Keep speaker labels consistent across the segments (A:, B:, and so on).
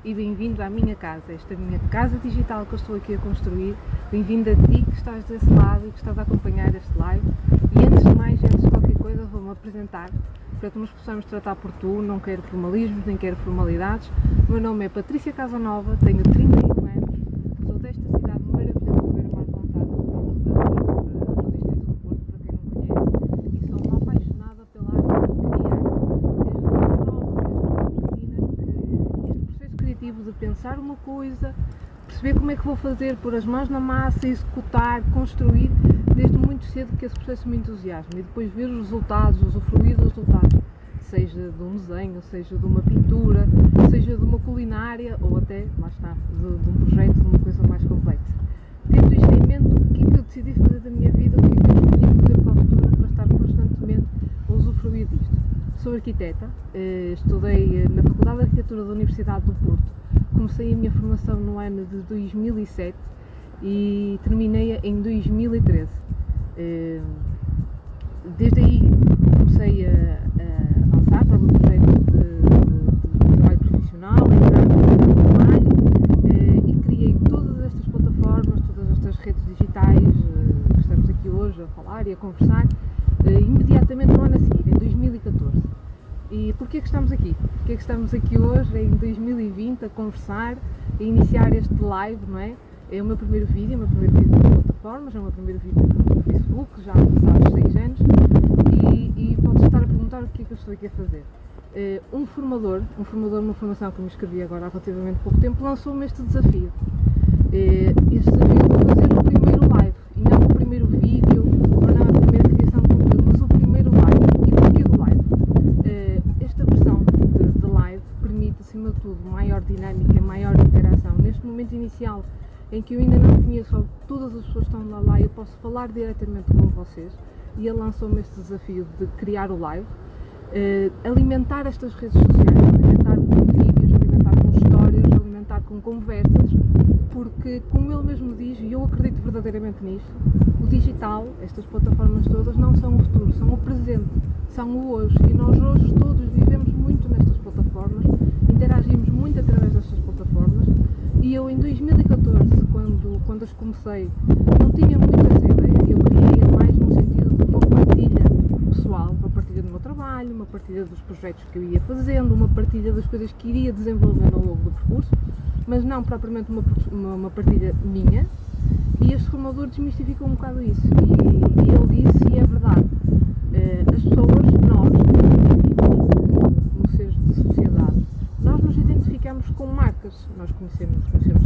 A: e bem-vindo à minha casa, esta minha casa digital que eu estou aqui a construir. Bem-vindo a ti que estás desse lado e que estás a acompanhar este live. E antes de mais, antes de qualquer coisa, vou-me apresentar para que nos possamos tratar por tu. Não quero formalismos, nem quero formalidades. O meu nome é Patrícia Casanova, tenho 31 anos, sou desta cidade maravilhosa do Beira-Mar Pontada, do Distrito do Porto, para quem não conhece, e sou uma apaixonada pela arte de criar. Desde muito pequenina, que este processo criativo de pensar uma coisa, perceber como é que vou fazer, pôr as mãos na massa, executar, construir, desde muito cedo que esse processo me entusiasma, e depois ver os resultados, usufruir dos resultados, seja de um desenho, seja de uma pintura, seja de uma culinária ou até, lá está, de um projeto, de uma coisa mais complexa. Tendo isto em mente, o que é que eu decidi fazer da minha vida, o que é que eu escolhi fazer para o futuro, para estar constantemente a usufruir disto. Sou arquiteta, estudei na Faculdade de Arquitetura da Universidade do Porto, comecei a minha formação no ano de 2007 e terminei-a em 2013. Desde aí comecei a avançar para o meu projeto de trabalho profissional, a entrar no trabalho e criei todas estas plataformas, todas estas redes digitais que estamos aqui hoje a falar e a conversar, imediatamente no ano a seguir, em 2014. E porquê que estamos aqui? Porquê que estamos aqui hoje, em 2020, a conversar, a iniciar este live, não é? É o meu primeiro vídeo nas plataformas, é o meu primeiro vídeo no Facebook, já há passados 6 anos, e podes estar a perguntar o que é que eu estou aqui a fazer. Um formador, numa formação que eu me inscrevi agora há relativamente pouco tempo, lançou-me este desafio. Este desafio de fazer o primeiro live, e não o primeiro vídeo, ou não a primeira criação de conteúdo, mas o primeiro live. E porquê do live? Esta versão de live permite, acima de tudo, maior dinâmica, maior interação. Neste momento inicial, em que eu ainda não conheço todas as pessoas que estão lá, eu posso falar diretamente com vocês, e ele lançou-me este desafio de criar o live, alimentar estas redes sociais, alimentar com vídeos, alimentar com histórias, alimentar com conversas, porque, como ele mesmo diz, e eu acredito verdadeiramente nisto, o digital, estas plataformas todas, não são o futuro, são o presente, são o hoje, e nós hoje todos vivemos muito nestas plataformas, interagimos muito através destas plataformas, e eu em 2014, quando as comecei, não tinha muito essa ideia. Eu criei mais no sentido de uma partilha pessoal, uma partilha do meu trabalho, uma partilha dos projetos que eu ia fazendo, uma partilha das coisas que iria desenvolvendo ao longo do percurso, mas não propriamente uma partilha minha. E este formador desmistificou um bocado isso, e ele disse, e é verdade, as pessoas, nós, como seres de sociedade, nós nos identificamos com marcas. Nós conhecemos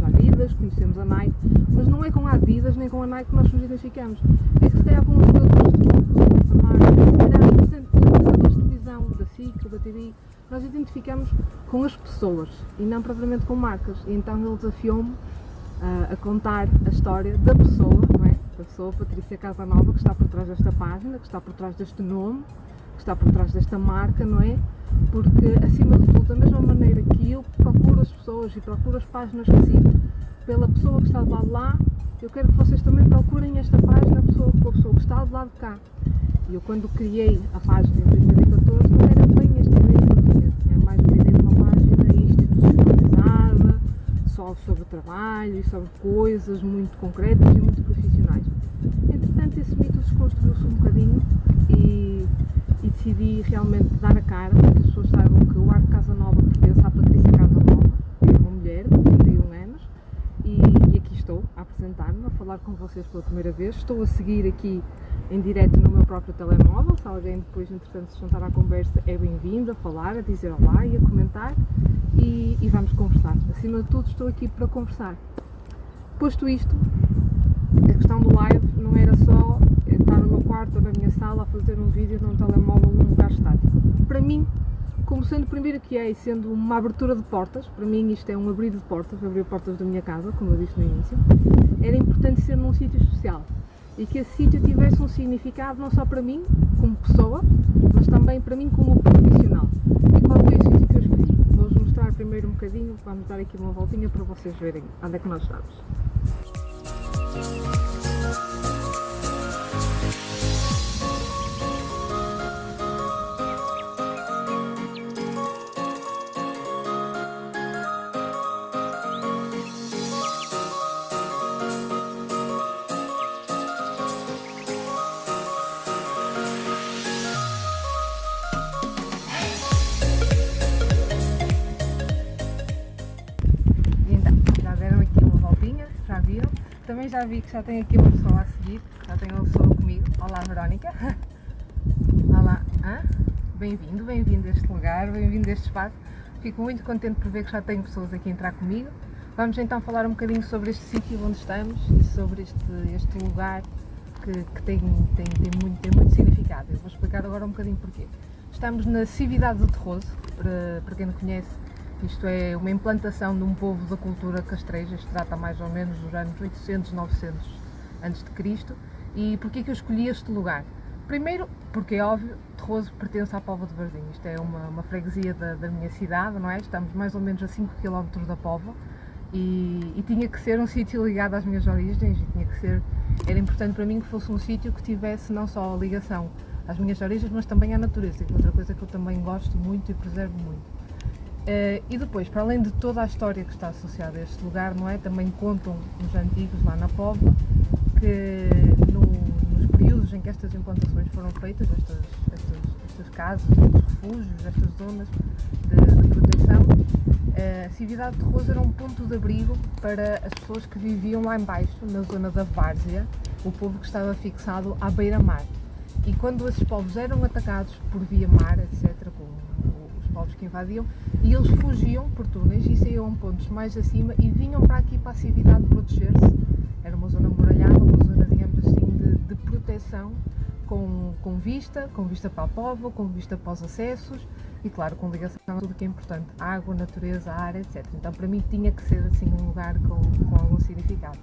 A: a Adidas, conhecemos a Nike, mas não é com a Adidas nem com a Nike que nós nos identificamos. É que se calhar com os jogadores de futebol, com essa marca, se calhar com os apresentadores de televisão, da SIC, da TV, nós identificamos com as pessoas e não propriamente com marcas. E então ele desafiou-me a contar a história da pessoa, não é? Da pessoa Patrícia Casanova, que está por trás desta página, que está por trás deste nome, que está por trás desta marca, não é? Porque, acima de tudo, da mesma maneira que eu procuro as pessoas e procuro as páginas que sigo pela pessoa que está do lado de lá, eu quero que vocês também procurem esta página pela pessoa que está do lado de cá. E eu, quando criei a página em 2014, não era bem esta ideia que eu tinha. Tinha mais uma ideia de uma página institucionalizada, só sobre trabalho e sobre coisas muito concretas e muito profissionais. Entretanto, esse mito desconstruiu-se um bocadinho e decidi realmente dar a cara para que as pessoas saibam que o Arte Casanova pertence à Patrícia Casanova, é uma mulher de 31 anos, e aqui estou a apresentar-me, a falar com vocês pela primeira vez. Estou a seguir aqui em direto no meu próprio telemóvel. Se alguém depois, entretanto, se juntar à conversa, é bem-vindo a falar, a dizer olá e a comentar, e vamos conversar. Acima de tudo, estou aqui para conversar. Posto isto, a questão do live não era só estar no meu quarto ou na minha sala a fazer um vídeo num telemóvel num lugar estático. Para mim, como sendo o primeiro que é e sendo uma abertura de portas, para mim isto é um abrir de portas, abrir portas da minha casa, como eu disse no início, era importante ser num sítio especial e que esse sítio tivesse um significado não só para mim, como pessoa, mas também para mim como profissional. E qual foi o sítio que eu escolhi? Vou-vos mostrar primeiro um bocadinho, vamos dar aqui uma voltinha para vocês verem onde é que nós estamos. também já vi que já tem aqui uma pessoa a seguir, já tem uma pessoa comigo. Olá, Verónica. Olá, bem-vindo a este lugar, bem-vindo a este espaço. Fico muito contente por ver que já tem pessoas aqui a entrar comigo. Vamos então falar um bocadinho sobre este sítio onde estamos e sobre este lugar que tem muito significado. Eu vou explicar agora um bocadinho porquê. Estamos na Cividade de Terroso, para quem não conhece, isto é uma implantação de um povo da cultura castreja, isto trata mais ou menos dos anos 800, 900 a.C. E porquê que eu escolhi este lugar? Primeiro, porque é óbvio, Terroso pertence à Póvoa de Varzim, isto é uma freguesia da minha cidade, não é? Estamos mais ou menos a 5 km da Póvoa e tinha que ser um sítio ligado às minhas origens e era importante para mim que fosse um sítio que tivesse não só a ligação às minhas origens, mas também à natureza, que é outra coisa que eu também gosto muito e preservo muito. E depois, para além de toda a história que está associada a este lugar, não é? Também contam os antigos lá na Póvoa que nos períodos em que estas implantações foram feitas, estas casas, estes refúgios, estas zonas de proteção, a Cividade de Terroso era um ponto de abrigo para as pessoas que viviam lá embaixo, na zona da Várzea, o povo que estava fixado à beira-mar. E quando esses povos eram atacados por via mar, etc., povos que invadiam, e eles fugiam por túneis e saíam a pontos mais acima e vinham para aqui, para a Cividade, proteger-se. Era uma zona muralhada, uma zona, digamos assim, de proteção, com vista para a Póvoa, com vista para os acessos e, claro, com ligação a tudo que é importante, água, natureza, ar, etc. Então, para mim, tinha que ser assim um lugar com algum significado.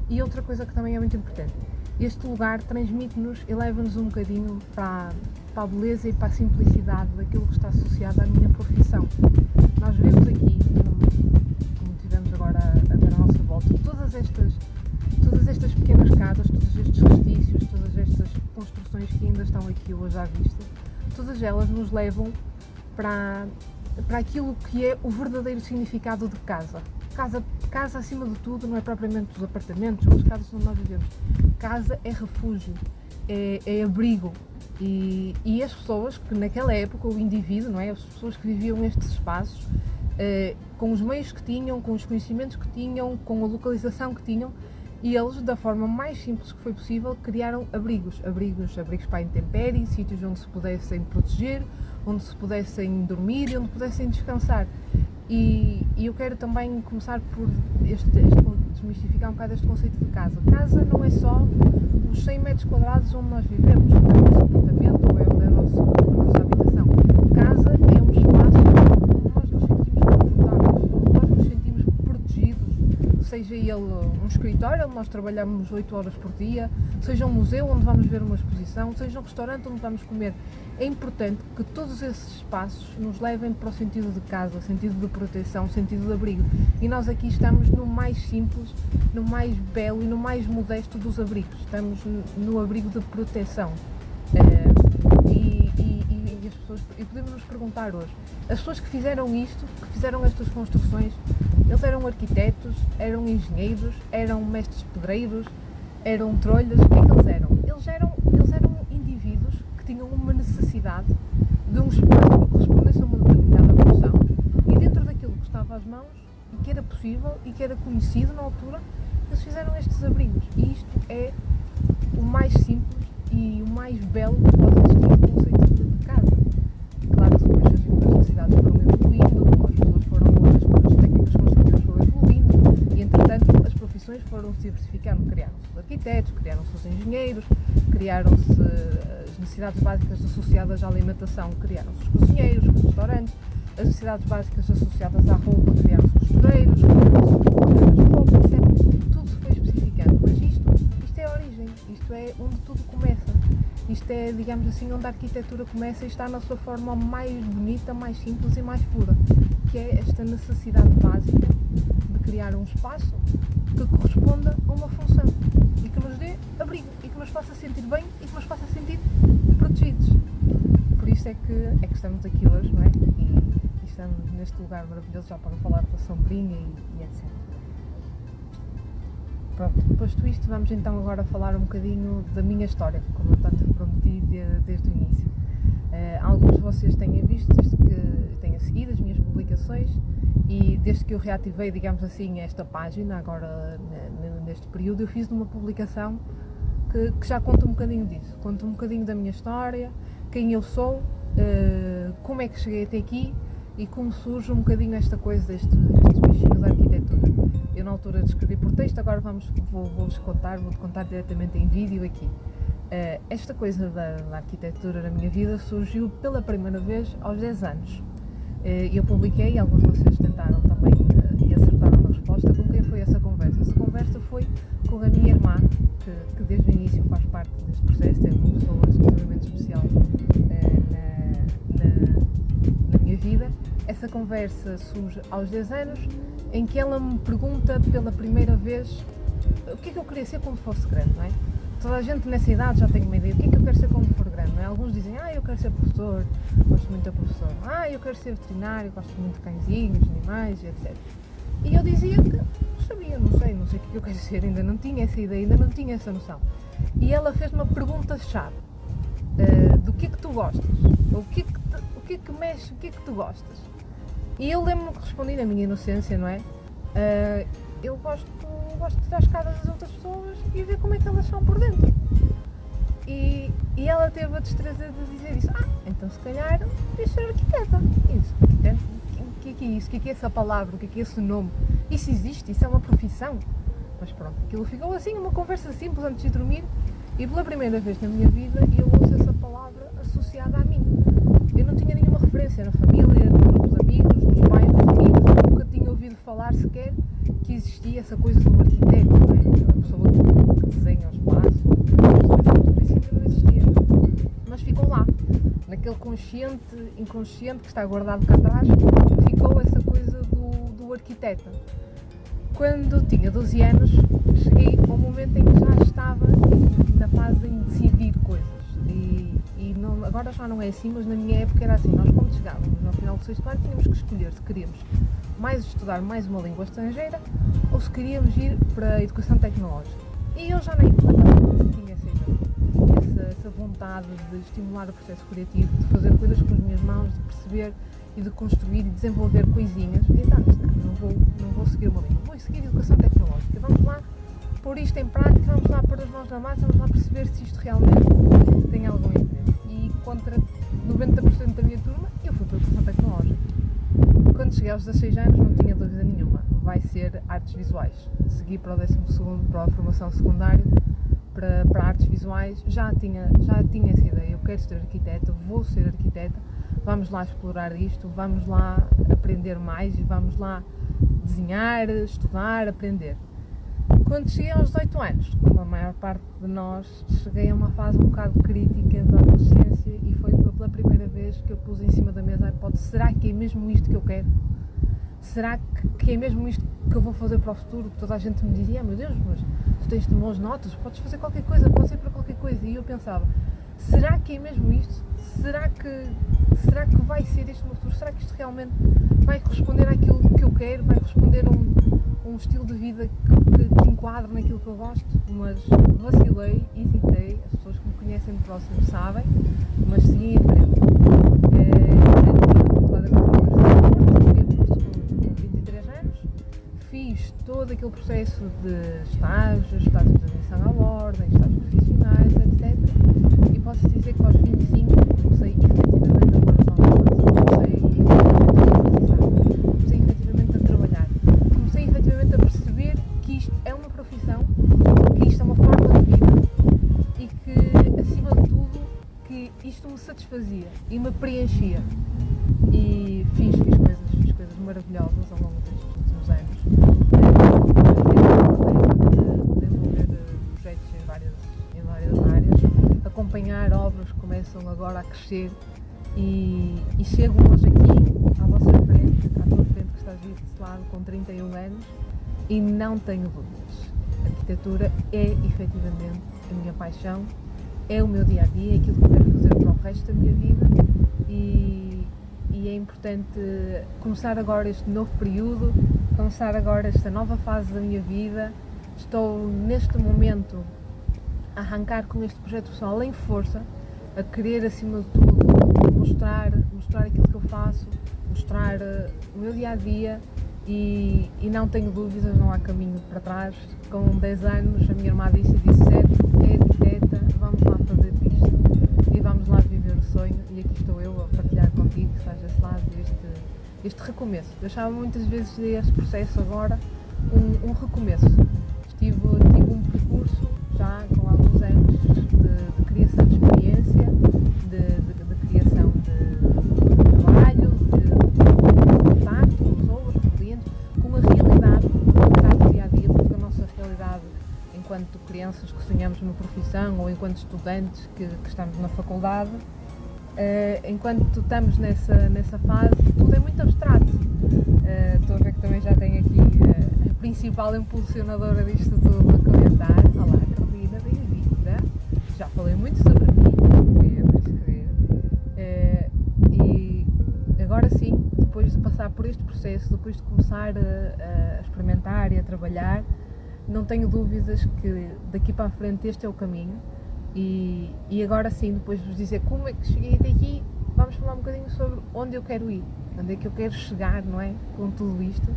A: E outra coisa que também é muito importante, este lugar transmite-nos e leva-nos um bocadinho para a beleza e para a simplicidade daquilo que está associado à minha profissão. Nós vemos aqui, como tivemos agora a ver à nossa volta, todas estas pequenas casas, todos estes restícios, todas estas construções que ainda estão aqui hoje à vista, todas elas nos levam para aquilo que é o verdadeiro significado de casa. Casa, acima de tudo, não é propriamente os apartamentos ou as casas onde nós vivemos. Casa é refúgio, é abrigo. E as pessoas que naquela época, o indivíduo, não é? As pessoas que viviam nestes espaços, com os meios que tinham, com os conhecimentos que tinham, com a localização que tinham, e eles, da forma mais simples que foi possível, criaram abrigos para a intempérie, sítios onde se pudessem proteger, onde se pudessem dormir e onde pudessem descansar. E eu quero também começar por desmistificar um bocado este conceito de casa. Casa não é só os 100 metros quadrados onde nós vivemos, onde é o nosso apartamento ou é onde é a nossa habitação. Casa é um espaço onde nós nos sentimos confortáveis, onde nós nos sentimos protegidos, seja ele um escritório onde nós trabalhamos 8 horas por dia, seja um museu onde vamos ver uma exposição, seja um restaurante onde vamos comer. É importante que todos esses espaços nos levem para o sentido de casa, sentido de proteção, sentido de abrigo. E nós aqui estamos no mais simples, no mais belo e no mais modesto dos abrigos. Estamos no abrigo de proteção. E as pessoas, e podemos nos perguntar hoje, as pessoas que fizeram isto, que fizeram estas construções, eles eram arquitetos, eram engenheiros, eram mestres pedreiros, eram trolhas, o que é que eles eram? Eles eram indivíduos que tinham uma necessidade de um espaço que correspondesse a uma determinada função e dentro daquilo que estava às mãos e que era possível e que era conhecido na altura, eles fizeram estes abrigos. E isto é o mais simples e o mais belo que pode existir do conceito de casa. Claro que depois as necessidades foram evoluindo, as pessoas as técnicas construtivas foram evoluindo e, entretanto, as profissões foram se diversificando. Criaram-se os arquitetos, criaram-se os engenheiros, criaram-se as necessidades básicas associadas à alimentação, criaram-se os cozinheiros, os restaurantes, as necessidades básicas associadas à roupa, criaram-se os costureiros, criaram-se as roupas, etc. Tudo se foi especificando, mas isto é a origem, isto é onde tudo começa. Isto é, digamos assim, onde a arquitetura começa e está na sua forma mais bonita, mais simples e mais pura, que é esta necessidade básica de criar um espaço que corresponda a uma função e que nos dê abrigo e que nos faça sentir bem e que nos faça sentir protegidos. Por isso é que estamos aqui hoje, não é? E estamos neste lugar maravilhoso já para falar da sombrinha e etc. Pronto, posto isto, vamos então agora falar um bocadinho da minha história, como eu tanto prometi desde o início. Alguns de vocês têm visto, desde que tenha seguido as minhas publicações e desde que eu reativei, digamos assim, esta página, agora neste período, eu fiz uma publicação que já conta um bocadinho disso, conta um bocadinho da minha história, quem eu sou, como é que cheguei até aqui e como surge um bocadinho esta coisa destes bichinhos da arquitetura. Eu na altura descrevi por texto, agora vou-te contar diretamente em vídeo aqui. Esta coisa da arquitetura na minha vida surgiu pela primeira vez aos 10 anos. Eu publiquei, alguns de vocês tentaram também e acertaram na resposta. Com quem foi essa conversa? Essa conversa foi com a minha irmã, que desde o início faz parte deste processo, é uma pessoa extremamente especial na minha vida. Essa conversa surge aos 10 anos, em que ela me pergunta pela primeira vez o que é que eu queria ser quando fosse grande, não é? Toda a gente nessa idade já tem uma ideia do que é que eu quero ser quando for grande, não é? Alguns dizem, eu quero ser professor, gosto muito da professora, eu quero ser veterinário, gosto muito de cãezinhos, animais, etc. E eu dizia que não sei o que é que eu quero ser, ainda não tinha essa ideia, ainda não tinha essa noção. E ela fez uma pergunta-chave, do que é que tu gostas? O que é que mexe, o que é que tu gostas? E eu lembro-me que respondi na minha inocência, não é? Eu gosto de dar escadas às outras pessoas e ver como é que elas são por dentro. E ela teve a destreza de dizer isso. Então se calhar devias ser arquiteta. Isso, arquiteta? O que é isso? O que é essa palavra? O que é esse nome? Isso existe? Isso é uma profissão? Mas pronto, aquilo ficou assim, uma conversa simples antes de dormir, e pela primeira vez na minha vida eu ouço essa palavra associada a mim. Eu não tinha nenhuma referência na família, nos grupos de amigos, nos pais dos amigos, nunca tinha ouvido falar sequer que existia essa coisa do arquiteto, não é? A pessoa que desenha o espaço, no princípio não existia. Mas ficou lá, naquele inconsciente que está guardado cá atrás, ficou essa coisa do arquiteto. Quando tinha 12 anos, cheguei ao momento em que já estava na fase em decidir coisas. Agora já não é assim, mas na minha época era assim. Nós, quando chegávamos no final do sexto ano, tínhamos que escolher se queríamos estudar mais uma língua estrangeira ou se queríamos ir para a educação tecnológica. E eu já nem tinha essa vontade de estimular o processo criativo, de fazer coisas com as minhas mãos, de perceber e de construir e desenvolver coisinhas. E não vou seguir uma língua, vou seguir a educação tecnológica. Vamos lá pôr isto em prática, vamos lá pôr as mãos na massa, vamos lá perceber se isto realmente tem algum interesse. E contra 90% da minha turma, eu fui para a educação tecnológica. Quando cheguei aos 16 anos, não tinha dúvida nenhuma, vai ser artes visuais. Segui para o 12º, para a formação secundária, para artes visuais, já tinha essa ideia. Eu quero ser arquiteta, vou ser arquiteta, vamos lá explorar isto, vamos lá aprender mais e vamos lá desenhar, estudar, aprender. Quando cheguei aos 18 anos, como a maior parte de nós, cheguei a uma fase um bocado crítica da adolescência e foi pela primeira vez que eu pus em cima da mesa a hipótese: será que é mesmo isto que eu quero? Será que é mesmo isto que eu vou fazer para o futuro? Toda a gente me dizia, meu Deus, mas tu tens boas notas, podes fazer qualquer coisa, podes ir para qualquer coisa. E eu pensava, será que é mesmo isto? Será que vai ser isto no futuro? Será que isto realmente vai corresponder àquilo que eu quero? Vai corresponder a um estilo de vida que enquadra naquilo que eu gosto? Mas vacilei, hesitei, as pessoas que me conhecem de próximo sabem, mas segui em frente. Fiz todo aquele processo de estágios de admissão à ordem, estágios profissionais, etc. E posso dizer que aos 25 comecei efetivamente a pôr as mãos na massa, comecei efetivamente a trabalhar, comecei efetivamente a perceber que isto é uma profissão, que isto é uma forma de vida e que, acima de tudo, que isto me satisfazia e me preenchia. E fiz coisas maravilhosas ao longo destes últimos anos. Desenvolver projetos em várias áreas, acompanhar obras que começam agora a crescer e chego hoje aqui à vossa frente, à tua frente que estás desse lado com 31 anos e não tenho dúvidas. A arquitetura é efetivamente a minha paixão, é o meu dia a dia, é aquilo que eu quero fazer para o resto da minha vida e é importante começar agora este novo período, começar agora esta nova fase da minha vida. Estou neste momento a arrancar com este projeto pessoal em força, a querer acima de tudo mostrar aquilo que eu faço, mostrar o meu dia a dia e não tenho dúvidas, não há caminho para trás. Com 10 anos a minha irmã disse certo, é arquiteta, vamos lá fazer isto e vamos lá viver o sonho, e aqui estou eu a partilhar contigo, que estás desse lado, este recomeço. Eu achava muitas vezes este processo agora um recomeço. Tive um percurso já com alguns anos de criação de experiência, de criação de trabalho, de contato com pessoas, com clientes, com a realidade que traz o dia a dia, porque a nossa realidade enquanto crianças que sonhamos numa profissão ou enquanto estudantes que estamos na faculdade, enquanto estamos nessa fase, tudo é muito abstrato. Estou a ver que também já tenho aqui a principal impulsionadora disto tudo a comentar. Olá, Carolina, bem-vinda. Já falei muito sobre ti, para escrever. E agora sim, depois de passar por este processo, depois de começar a experimentar e a trabalhar, não tenho dúvidas que daqui para a frente este é o caminho. E agora sim, depois de vos dizer como é que cheguei até aqui, vamos falar um bocadinho sobre onde eu quero ir, onde é que eu quero chegar, não é? Com tudo isto,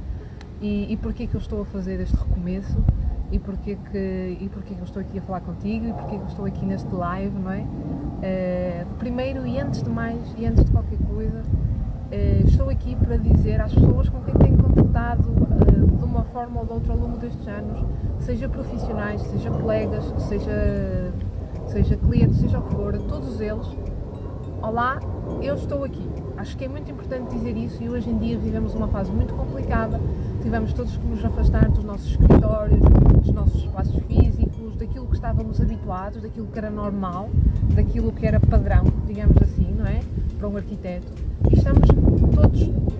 A: e porque é que eu estou a fazer este recomeço, e porque que eu estou aqui a falar contigo, e porque que eu estou aqui neste live, não é? Primeiro e antes de mais, e antes de qualquer coisa, estou aqui para dizer às pessoas com quem tenho contactado de uma forma ou de outra ao longo destes anos, seja profissionais, seja colegas, seja clientes, seja o que for, todos eles, olá, eu estou aqui. Acho que é muito importante dizer isso, e hoje em dia vivemos uma fase muito complicada, tivemos todos que nos afastar dos nossos escritórios, dos nossos espaços físicos, daquilo que estávamos habituados, daquilo que era normal, daquilo que era padrão, digamos assim, não é? Para um arquiteto. E estamos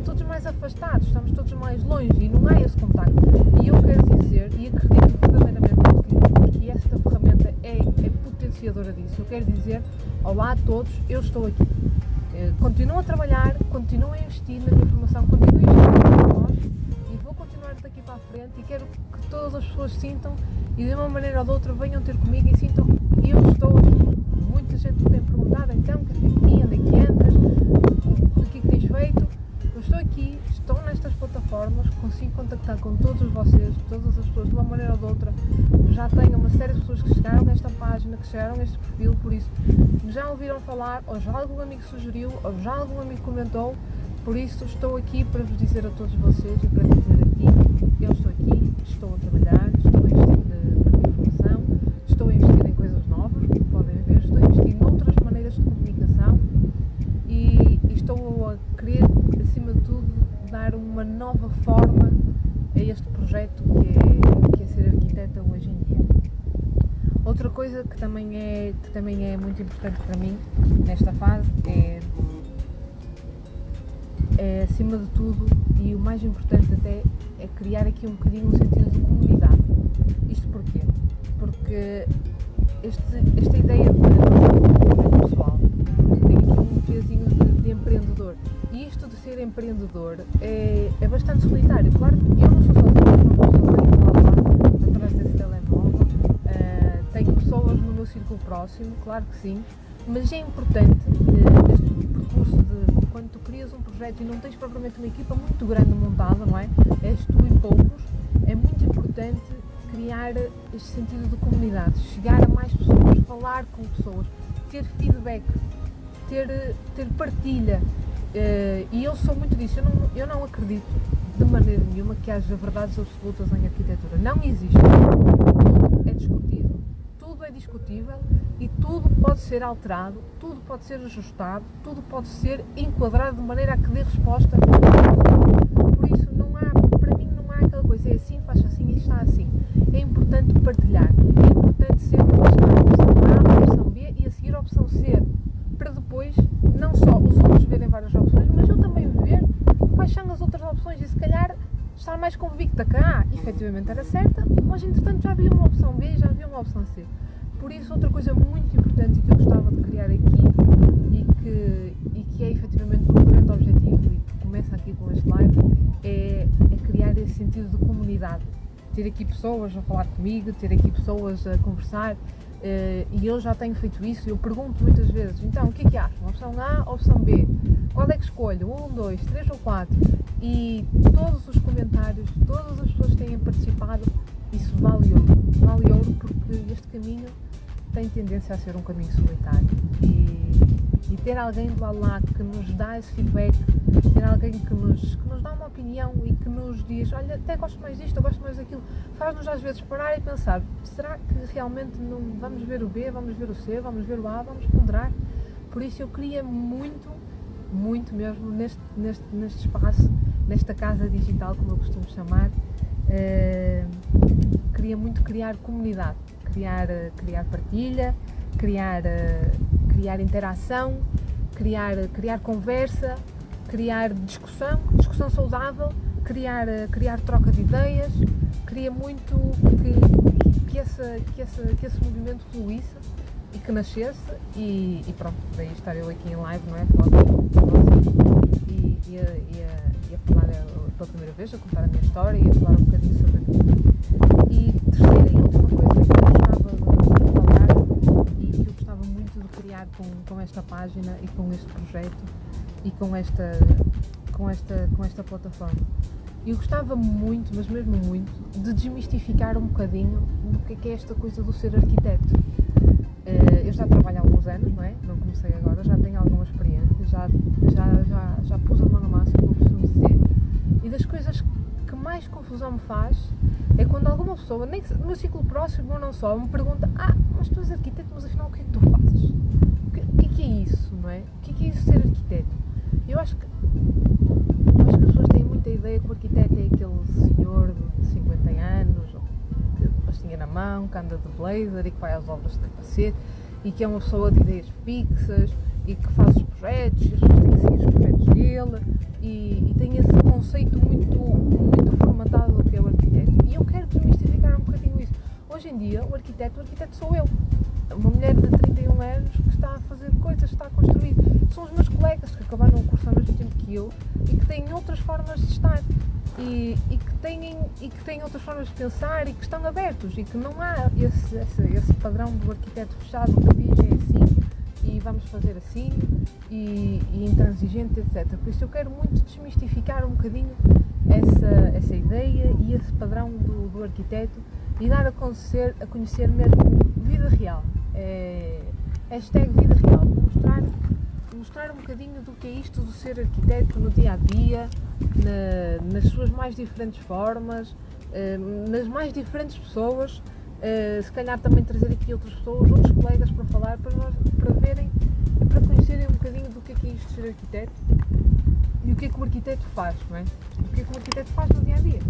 A: todos mais afastados, estamos todos mais longe e não há esse contacto. E eu quero dizer, e acredito verdadeiramente que esta ferramenta é potenciadora disso. Eu quero dizer, olá a todos, eu estou aqui. Continuo a trabalhar, continuo a investir na minha formação, continuo a investir em nós e vou continuar daqui para a frente, e quero que todas as pessoas sintam e de uma maneira ou de outra venham ter comigo e sintam que eu estou aqui. Muita gente me tem perguntado, então, que aqui, onde é que andas, o que é que tens feito? Eu estou aqui, estou nestas plataformas, consigo contactar com todos vocês, todas as pessoas de uma maneira ou de outra. Já tenho uma série de pessoas que chegaram nesta página, que chegaram neste perfil, por isso já ouviram falar, ou já algum amigo sugeriu, ou já algum amigo comentou. Por isso estou aqui para vos dizer a todos vocês e para dizer a ti, eu estou aqui, estou a trabalhar, estou a investir na minha formação, estou a investir em coisas novas, como podem ver, estou a investir noutras maneiras de comunicação e estou a querer, acima de tudo, dar uma nova forma a este projeto que é ser arquiteta hoje em dia. Outra coisa que também é muito importante para mim nesta fase é acima de tudo, e o mais importante até, é criar aqui um bocadinho um sentido de comunidade. Isto porquê? Porque esta ideia de projeto pessoal tem aqui um pezinho de empreendedor, e isto de ser empreendedor é bastante solitário. Claro que eu não sou sozinha, lá atrás desse telemóvel, tenho pessoas no meu círculo próximo, claro que sim, mas é importante neste percurso de quando tu crias um projeto e não tens propriamente uma equipa muito grande montada, não é? És tu e poucos, é muito importante criar este sentido de comunidade, chegar a mais pessoas, falar com pessoas, ter feedback, ter partilha, e eu sou muito disso. Eu não acredito de maneira nenhuma que haja verdades absolutas em arquitetura, não existe. Tudo é discutido, tudo é discutível e tudo pode ser alterado, tudo pode ser ajustado, tudo pode ser enquadrado de maneira a que dê resposta. Por isso para mim não há aquela coisa, é assim, faz assim e está assim. É importante partilhar, é importante sempre buscar a opção A, a opção B e a seguir a opção C, para depois não só os outros verem várias opções, mas eu também ver quais são as outras opções e se calhar estar mais convicta que a efetivamente era certa, mas entretanto já havia uma opção B e já havia uma opção C. Por isso, outra coisa muito importante que eu gostava de criar aqui e que é efetivamente um grande objetivo e que começa aqui com este live é criar esse sentido de comunidade. Ter aqui pessoas a falar comigo, ter aqui pessoas a conversar, E eu já tenho feito isso, eu pergunto muitas vezes, então o que é que acham? Opção A ou opção B? Qual é que escolho? 1, 2, 3 ou 4? E todos os comentários, todas as pessoas que têm participado, isso vale ouro porque este caminho tem tendência a ser um caminho solitário e ter alguém do lado lá que nos dá esse feedback, ter alguém que nos dá uma opinião e que nos diz, olha, até gosto mais disto, eu gosto mais daquilo, faz-nos às vezes parar e pensar, será que realmente não vamos ver o B, vamos ver o C, vamos ver o A, vamos ponderar? Por isso eu queria muito mesmo neste espaço, nesta casa digital, como eu costumo chamar, queria muito criar comunidade, criar partilha, criar interação, criar conversa, criar discussão saudável, criar troca de ideias. Queria muito que esse movimento fluísse e que nascesse e pronto, daí estar eu aqui em live, não é? E a falar pela primeira vez, a contar a minha história e a falar um bocadinho sobre aquilo. E terceira e última coisa que eu gostava de falar e que eu gostava muito de criar com esta página e com este projeto e com esta plataforma. Eu gostava muito, mas mesmo muito, de desmistificar um bocadinho do que é esta coisa do ser arquiteto. Eu já trabalho há alguns anos, não é? Não comecei agora, já tenho alguma experiência, já pus a mão na massa, como eu costumo dizer. E das coisas que mais confusão me faz é quando alguma pessoa, nem no meu ciclo próximo ou não só, me pergunta: mas tu és arquiteto, mas afinal o que é que tu fazes? O que é isso, não é? O que é isso ser arquiteto? Eu acho que as pessoas têm muita ideia que o arquiteto é aquele senhor de 50 anos, de pastinha na mão, que anda de blazer e que vai às obras de capacete e que é uma pessoa de ideias fixas e que faz os projetos e as pessoas têm que seguir os projetos dele e tem esse conceito muito formatado do que é o arquiteto. E eu quero desmistificar um bocadinho isso. Hoje em dia, o arquiteto sou eu. Uma mulher de 31 anos que está a fazer coisas, que está a construir. São os meus colegas que acabaram o curso ao mesmo tempo que eu e que têm outras formas de estar e que têm outras formas de pensar e que estão abertos e que não há esse padrão do arquiteto fechado que diz é assim e vamos fazer assim e intransigente, etc. Por isso eu quero muito desmistificar um bocadinho essa ideia e esse padrão do arquiteto e dar a conhecer mesmo vida real. Hashtag vida real. Mostrar um bocadinho do que é isto do ser arquiteto no dia a dia, nas suas mais diferentes formas, nas mais diferentes pessoas, se calhar também trazer aqui outras pessoas, outros colegas para falar, para verem, para conhecerem um bocadinho do que é isto de ser arquiteto e o que é que o arquiteto faz, não é? O que é que o arquiteto faz no dia a dia.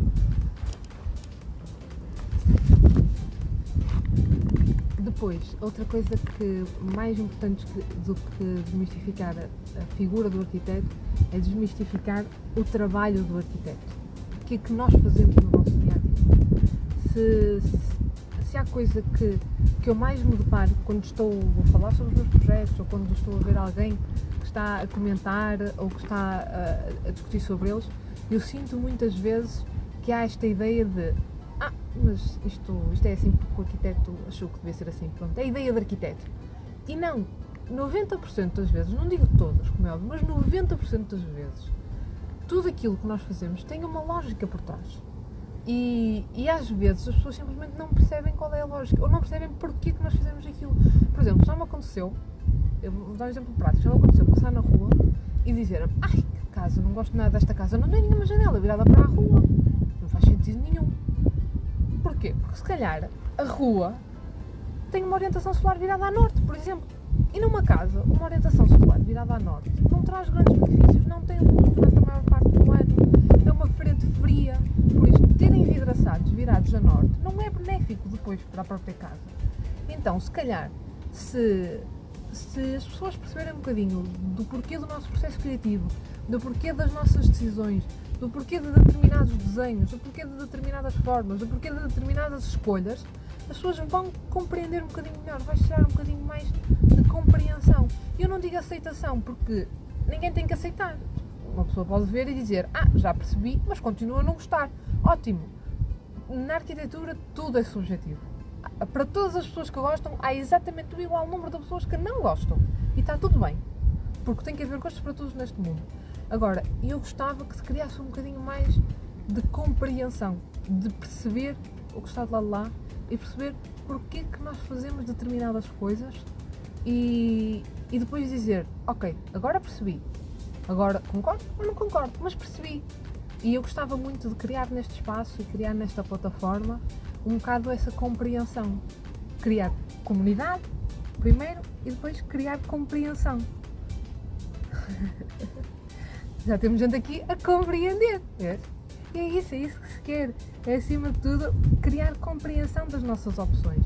A: Depois, outra coisa que mais importante do que desmistificar a figura do arquiteto é desmistificar o trabalho do arquiteto. O que é que nós fazemos no nosso dia a dia. Se há coisa que eu mais me deparo quando estou a falar sobre os meus projetos ou quando estou a ver alguém que está a comentar ou que está a discutir sobre eles, eu sinto muitas vezes que há esta ideia de mas isto é assim porque o arquiteto achou que devia ser assim, pronto, é a ideia de arquiteto. E não, 90% das vezes, não digo todas, como é óbvio, mas 90% das vezes, tudo aquilo que nós fazemos tem uma lógica por trás. E às vezes as pessoas simplesmente não percebem qual é a lógica, ou não percebem porquê que nós fazemos aquilo. Por exemplo, já me aconteceu, eu vou dar um exemplo prático, já me aconteceu passar na rua e dizer-me: que casa, não gosto nada desta casa, não tem nenhuma janela virada para a rua, não faz sentido nenhum. Porquê? Porque se calhar a rua tem uma orientação solar virada a norte, por exemplo. E numa casa, uma orientação solar virada a norte não traz grandes benefícios, não tem luz durante a maior parte do ano, é uma frente fria, por isso terem vidraçados virados a norte não é benéfico depois para a própria casa. Então, se calhar, se as pessoas perceberem um bocadinho do porquê do nosso processo criativo, do porquê das nossas decisões, do porquê de determinados desenhos, do porquê de determinadas formas, do porquê de determinadas escolhas, as pessoas vão compreender um bocadinho melhor, vai chegar um bocadinho mais de compreensão. Eu não digo aceitação, porque ninguém tem que aceitar. Uma pessoa pode ver e dizer: já percebi, mas continua a não gostar. Ótimo! Na arquitetura tudo é subjetivo. para todas as pessoas que gostam, há exatamente o igual número de pessoas que não gostam. E está tudo bem. Porque tem que haver gostos para todos neste mundo. Agora, eu gostava que se criasse um bocadinho mais de compreensão, de perceber o que está de lado de lá e perceber porque que nós fazemos determinadas coisas e depois dizer, ok, agora percebi, agora concordo ou não concordo, mas percebi. E eu gostava muito de criar neste espaço e criar nesta plataforma um bocado essa compreensão. Criar comunidade, primeiro, e depois criar compreensão. Já temos gente aqui a compreender. É isso que se quer. É, acima de tudo, criar compreensão das nossas opções.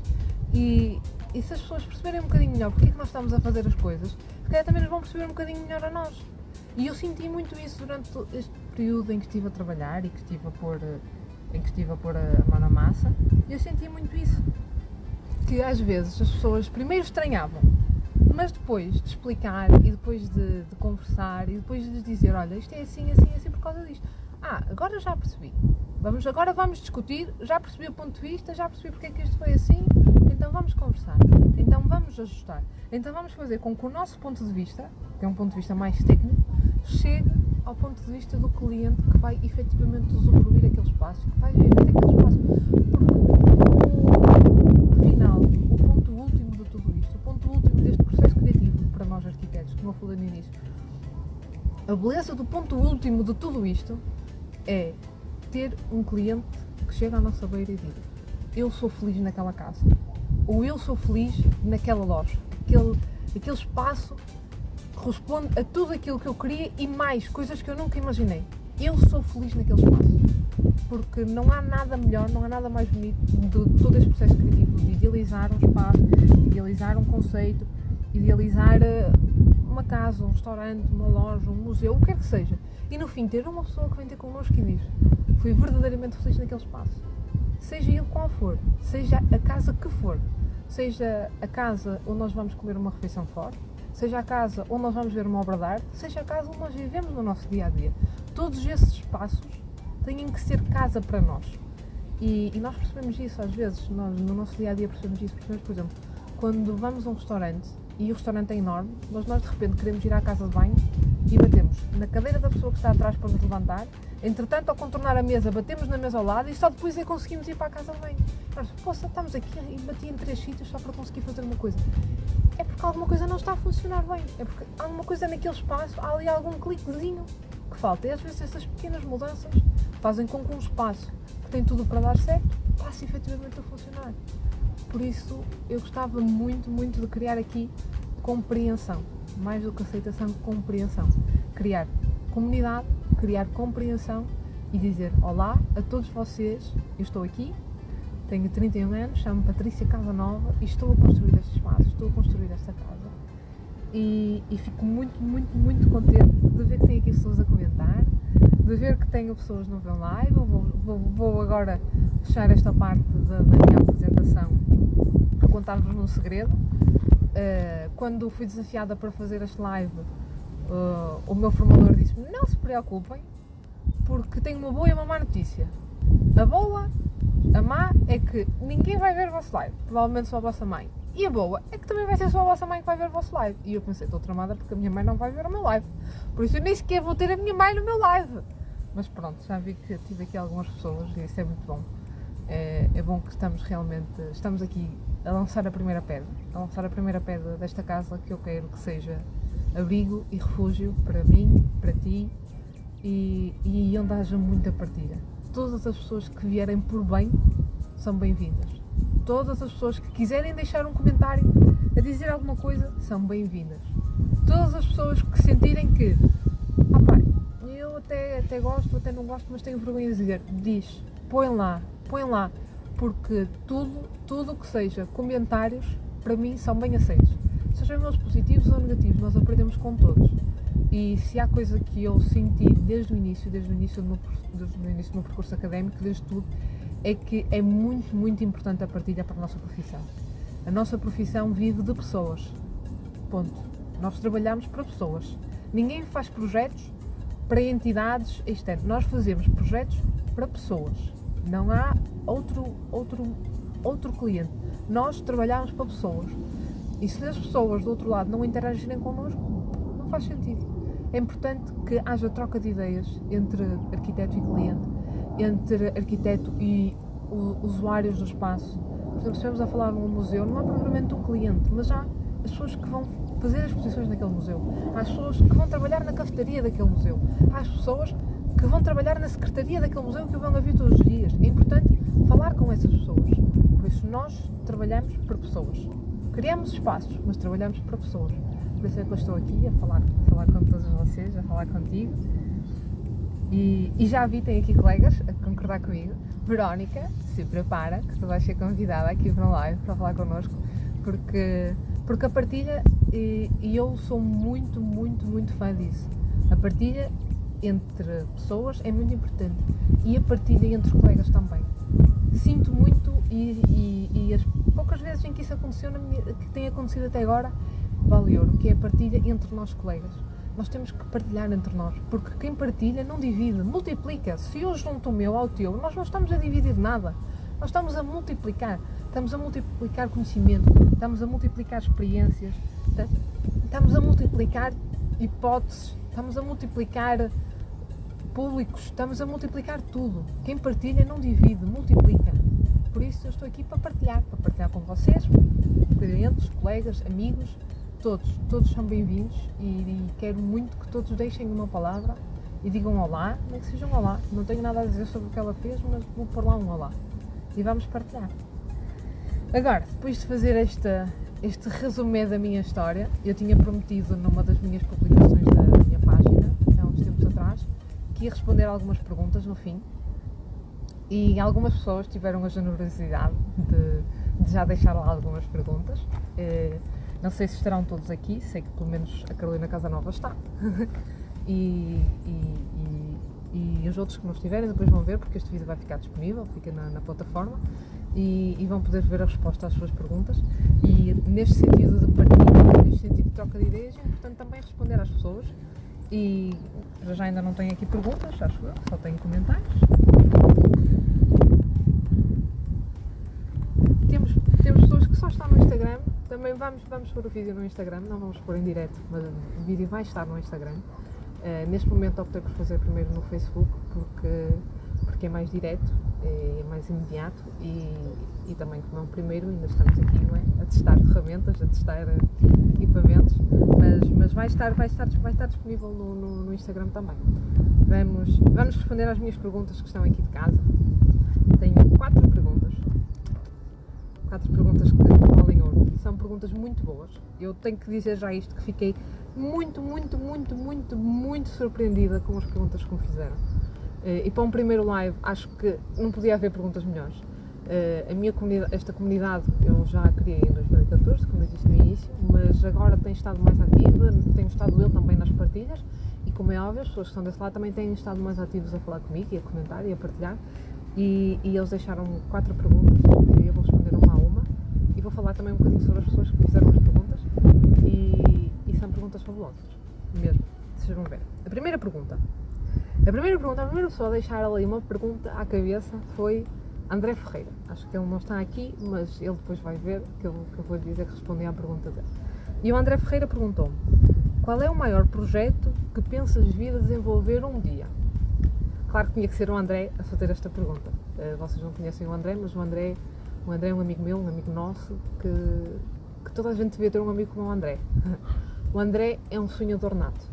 A: E se as pessoas perceberem um bocadinho melhor porque é que nós estamos a fazer as coisas, se calhar também nos vão perceber um bocadinho melhor a nós. E eu senti muito isso durante este período em que estive a trabalhar e que estive a pôr a mão na massa. Eu senti muito isso. Que às vezes as pessoas primeiro estranhavam, mas depois de explicar e depois de conversar e depois de dizer, olha, isto é assim, assim, assim por causa disto. Agora já percebi. Agora vamos discutir, já percebi o ponto de vista, já percebi porque é que isto foi assim, então vamos conversar, então vamos ajustar, então vamos fazer com que o nosso ponto de vista, que é um ponto de vista mais técnico, chegue ao ponto de vista do cliente que vai efetivamente usufruir aquele espaço, que vai viver aquele espaço. Porque o final, o ponto último de tudo isto, o ponto último deste processo criativo para nós arquitetos, como eu falei no início, a beleza do ponto último de tudo isto é ter um cliente que chega à nossa beira e diga, eu sou feliz naquela casa, ou eu sou feliz naquela loja, aquele espaço corresponde a tudo aquilo que eu queria e mais, coisas que eu nunca imaginei. Eu sou feliz naquele espaço, porque não há nada melhor, não há nada mais bonito de todo este processo criativo, de idealizar um espaço, de idealizar um conceito, idealizar uma casa, um restaurante, uma loja, um museu, o que quer que seja. E no fim ter uma pessoa que vem ter connosco e diz, fui verdadeiramente feliz naquele espaço. Seja ele qual for, seja a casa que for, seja a casa onde nós vamos comer uma refeição fora, seja a casa onde nós vamos ver uma obra de arte, seja a casa onde nós vivemos no nosso dia-a-dia. Todos esses espaços têm que ser casa para nós. E nós percebemos isso às vezes, nós no nosso dia-a-dia percebemos, por exemplo, quando vamos a um restaurante e o restaurante é enorme, mas nós de repente queremos ir à casa de banho e batemos na cadeira da pessoa que está atrás para nos levantar, entretanto ao contornar a mesa batemos na mesa ao lado e só depois é que conseguimos ir para a casa de banho. Nós, poxa, estamos aqui e bati em 3 sítios só para conseguir fazer uma coisa. É porque alguma coisa não está a funcionar bem, é porque alguma coisa naquele espaço, há ali algum cliquezinho que falta. E às vezes essas pequenas mudanças fazem com que um espaço que tem tudo para dar certo passe efetivamente a funcionar. Por isso eu gostava muito, muito de criar aqui compreensão, mais do que aceitação, compreensão. Criar comunidade, criar compreensão e dizer olá a todos vocês, eu estou aqui, tenho 31 anos, chamo-me Patrícia Casanova e estou a construir este espaço, estou a construir esta casa. E fico muito, muito, muito contente de ver que tem aqui pessoas a comentar, de ver que tenho pessoas no meu live. Vou agora fechar esta parte da minha apresentação a contar-vos um segredo. Quando fui desafiada para fazer este live, o meu formador disse-me, não se preocupem, porque tenho uma boa e uma má notícia. A boa, a má, é que ninguém vai ver o vosso live, provavelmente só a vossa mãe. E a boa é que também vai ser só a vossa mãe que vai ver o vosso live. E eu pensei, estou tramada porque a minha mãe não vai ver o meu live. Por isso eu nem sequer vou ter a minha mãe no meu live. Mas pronto, já vi que tive aqui algumas pessoas e isso é muito bom. É bom que estamos aqui a lançar a primeira pedra, desta casa que eu quero que seja abrigo e refúgio para mim, para ti e onde haja muita partilha. Todas as pessoas que vierem por bem são bem-vindas. Todas as pessoas que quiserem deixar um comentário a dizer alguma coisa são bem-vindas. Todas as pessoas que sentirem que eu até gosto, até não gosto, mas tenho vergonha de dizer, põe lá, porque tudo que seja comentários, para mim, são bem aceitos. Sejam eles positivos ou negativos, nós aprendemos com todos. E se há coisa que eu senti desde o início do meu percurso académico, desde tudo, é que é muito, muito importante a partilha para a nossa profissão. A nossa profissão vive de pessoas. Ponto. Nós trabalhamos para pessoas. Ninguém faz projetos para entidades externas. Nós fazemos projetos para pessoas. Não há outro cliente. Nós trabalhamos para pessoas. E se as pessoas do outro lado não interagirem connosco, não faz sentido. É importante que haja troca de ideias entre arquiteto e cliente, entre arquiteto e usuários do espaço. Por exemplo, se estivermos a falar num museu, não há propriamente um cliente, mas há as pessoas que vão fazer as exposições naquele museu. Há as pessoas que vão trabalhar na cafetaria daquele museu. Há as pessoas que vão trabalhar na secretaria daquele museu que vão a ver todos os dias. É importante falar com essas pessoas. Por isso, nós trabalhamos para pessoas. Criamos espaços, mas trabalhamos para pessoas. Por isso é que eu estou aqui a falar com todos vocês, a falar contigo. E já vi, tem aqui colegas a concordar comigo. Verónica, se prepara, que tu vais ser convidada aqui para um live para falar connosco, porque a partilha, e eu sou muito, muito, muito fã disso. A partilha entre pessoas é muito importante e a partilha entre colegas também. Sinto muito e as poucas vezes em que isso aconteceu, que tem acontecido até agora, vale ouro, que é a partilha entre nós colegas. Nós temos que partilhar entre nós, porque quem partilha não divide, multiplica. Se eu junto o meu ao teu, nós não estamos a dividir nada, nós estamos a multiplicar conhecimento, estamos a multiplicar experiências, estamos a multiplicar hipóteses, estamos a multiplicar públicos, estamos a multiplicar tudo. Quem partilha não divide, multiplica. Por isso eu estou aqui para partilhar com vocês, clientes, colegas, amigos. Todos são bem-vindos e quero muito que todos deixem uma palavra e digam olá, nem que seja um olá. Não tenho nada a dizer sobre o que ela fez, mas vou pôr lá um olá e vamos partilhar. Agora, depois de fazer este resumé da minha história, eu tinha prometido numa das minhas publicações da minha página, há uns tempos atrás, que ia responder algumas perguntas no fim e algumas pessoas tiveram a generosidade de já deixar lá algumas perguntas. Não sei se estarão todos aqui, sei que pelo menos a Carolina Casanova está. e os outros que não estiverem depois vão ver, porque este vídeo vai ficar disponível, fica na plataforma, e vão poder ver a resposta às suas perguntas. E neste sentido de partilha, neste sentido de troca de ideias, é importante também responder às pessoas. E já ainda não tenho aqui perguntas, acho eu, só tenho comentários. Temos pessoas que só estão no Instagram. Também vamos pôr o vídeo no Instagram, não vamos pôr em direto, mas o vídeo vai estar no Instagram. Neste momento optei por fazer primeiro no Facebook, porque é mais direto, é mais imediato e também como é o primeiro, ainda estamos aqui, não é? A testar ferramentas, a testar equipamentos, mas vai estar disponível no Instagram também. Vamos responder às minhas perguntas que estão aqui de casa. Tenho 4 perguntas que valem ouro. São perguntas muito boas. Eu tenho que dizer já isto, que fiquei muito, muito, muito, muito, muito surpreendida com as perguntas que me fizeram. E para um primeiro live, acho que não podia haver perguntas melhores. Esta comunidade eu já a criei em 2014, como eu disse no início, mas agora tem estado mais ativa, tenho estado eu também nas partilhas, e como é óbvio, as pessoas que estão desse lado também têm estado mais ativos a falar comigo e a comentar e a partilhar. E eles deixaram 4 perguntas, e eu vou responder uma a uma, e vou falar também um bocadinho sobre as pessoas que me fizeram as perguntas, e são perguntas fabulosas, mesmo, vocês vão ver. A primeira pessoa a deixar ali uma pergunta à cabeça foi André Ferreira. Acho que ele não está aqui, mas ele depois vai ver que eu vou lhe dizer que respondi à pergunta dele. E o André Ferreira perguntou-me: qual é o maior projeto que pensas vir a desenvolver um dia? Claro que tinha que ser o André a fazer esta pergunta. Vocês não conhecem o André, mas o André é um amigo meu, um amigo nosso, que toda a gente devia ter um amigo como o André. O André é um sonhador nato.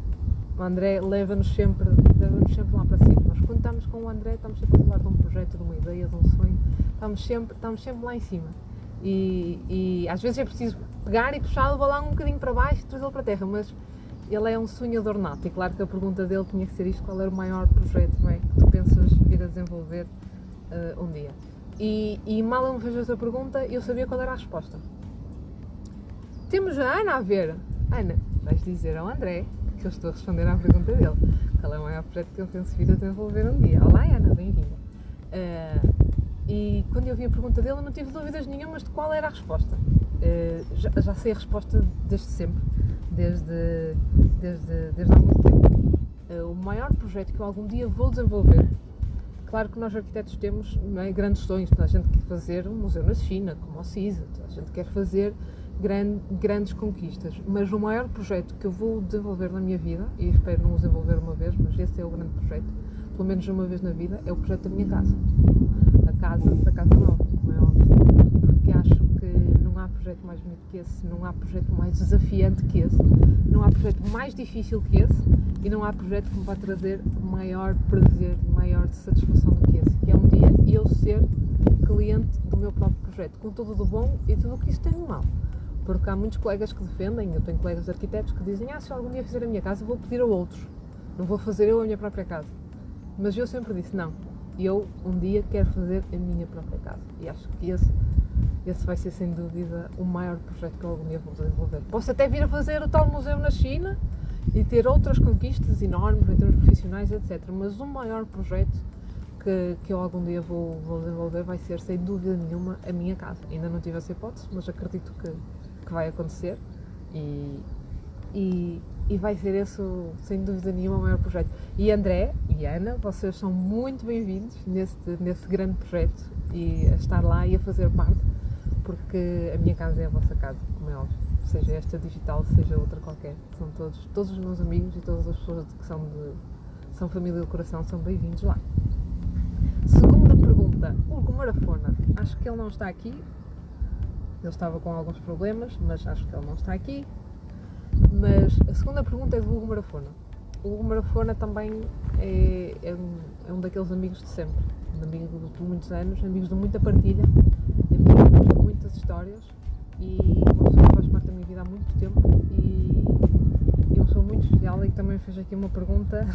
A: O André leva-nos sempre lá para cima. Nós, quando estamos com o André, estamos sempre a falar de um projeto, de uma ideia, de um sonho. Estamos sempre lá em cima. E às vezes é preciso pegar e puxá-lo, lá um bocadinho para baixo e trazê-lo para a terra, mas ele é um sonhador nato. E claro que a pergunta dele tinha que ser isto: qual era o maior projeto, não é, que tu pensas vir a desenvolver um dia? E mal eu me fez essa pergunta, eu sabia qual era a resposta. Temos a Ana a ver. Ana, vais dizer ao André que eu estou a responder à pergunta dele. Qual é o maior projeto que eu penso vir a desenvolver um dia? Olá Ana, bem-vinda. E quando eu vi a pergunta dele, eu não tive dúvidas nenhumas de qual era a resposta. Já sei a resposta desde sempre, desde há muito tempo. O maior projeto que eu algum dia vou desenvolver, claro que nós arquitetos temos, não é, grandes sonhos, toda a gente quer fazer um museu na China, como o CISA, toda a gente quer fazer grandes conquistas, mas o maior projeto que eu vou desenvolver na minha vida, e espero não o desenvolver uma vez, mas esse é o grande projeto, pelo menos uma vez na vida, é o projeto da minha casa. A casa da Casa Nova, como é óbvio, porque acho que não há projeto mais bonito que esse, não há projeto mais desafiante que esse, não há projeto mais difícil que esse, e não há projeto que me vai trazer maior prazer, maior satisfação do que esse, que é um dia eu ser cliente do meu próprio projeto, com tudo do bom e tudo o que isso tem de mal. Porque há muitos colegas que defendem, eu tenho colegas arquitetos que dizem: se eu algum dia fizer a minha casa vou pedir a outros, não vou fazer eu a minha própria casa. Mas eu sempre disse: não, eu um dia quero fazer a minha própria casa, e acho que esse vai ser sem dúvida o maior projeto que eu algum dia vou desenvolver. Posso até vir a fazer o tal museu na China e ter outras conquistas enormes em termos profissionais, etc. Mas o maior projeto que eu algum dia vou desenvolver vai ser, sem dúvida nenhuma, a minha casa. Ainda não tive essa hipótese, mas acredito que vai acontecer e vai ser esse, sem dúvida nenhuma, o maior projeto. E André e Ana, vocês são muito bem-vindos nesse grande projeto e a estar lá e a fazer parte, porque a minha casa é a vossa casa, como é óbvio. Seja esta digital, seja outra qualquer. São todos os meus amigos e todas as pessoas que são família do coração, são bem-vindos lá. Segunda pergunta, Hugo Marafona. Acho que ele não está aqui. Ele estava com alguns problemas, mas acho que ele não está aqui. Mas a segunda pergunta é do Hugo Marafona. O Hugo Marafona também é um daqueles amigos de sempre. Amigos de muitos anos, amigos de muita partilha, amigos de muitas histórias. E uma pessoa que faz parte da minha vida há muito tempo. E eu sou muito especial e também fez aqui uma pergunta,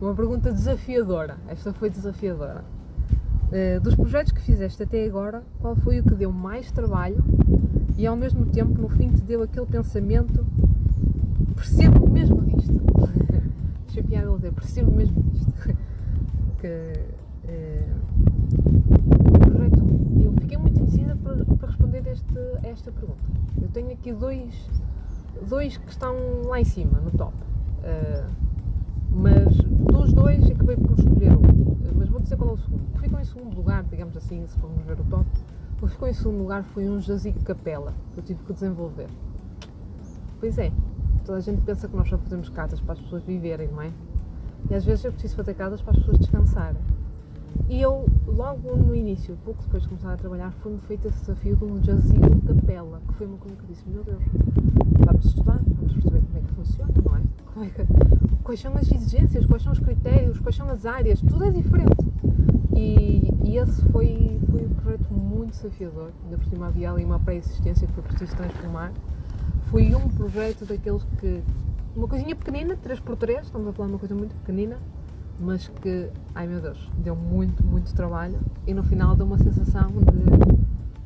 A: uma pergunta desafiadora. Esta foi desafiadora. Dos projetos que fizeste até agora, qual foi o que deu mais trabalho e ao mesmo tempo no fim te deu aquele pensamento: percebo mesmo disto? Deixa piada ele dizer, percebo mesmo disto. O projeto, eu fiquei muito indecisa para responder a esta pergunta. Eu tenho aqui dois que estão lá em cima, no top. Mas dos dois acabei por escolher um. Mas vou dizer qual é o segundo. O que ficou em segundo lugar, digamos assim, se formos ver o top, o que ficou em segundo lugar foi um jazigo capela que eu tive que desenvolver. Pois é, toda a gente pensa que nós só fazemos casas para as pessoas viverem, não é? E às vezes eu preciso fazer casas para as pessoas descansarem. E eu, logo no início, pouco depois de começar a trabalhar, foi-me feito esse desafio de um jazigo capela, que foi uma coisa que eu disse: meu Deus, vamos estudar, vamos perceber como é que funciona, não é? Quais são as exigências, quais são os critérios, quais são as áreas, tudo é diferente. E esse foi um projeto muito desafiador, ainda por cima havia ali uma pré-existência que foi preciso transformar. Foi um projeto daqueles que, uma coisinha pequenina, 3x3, estamos a falar de uma coisa muito pequenina, mas que, ai meu Deus, deu muito trabalho e no final deu uma sensação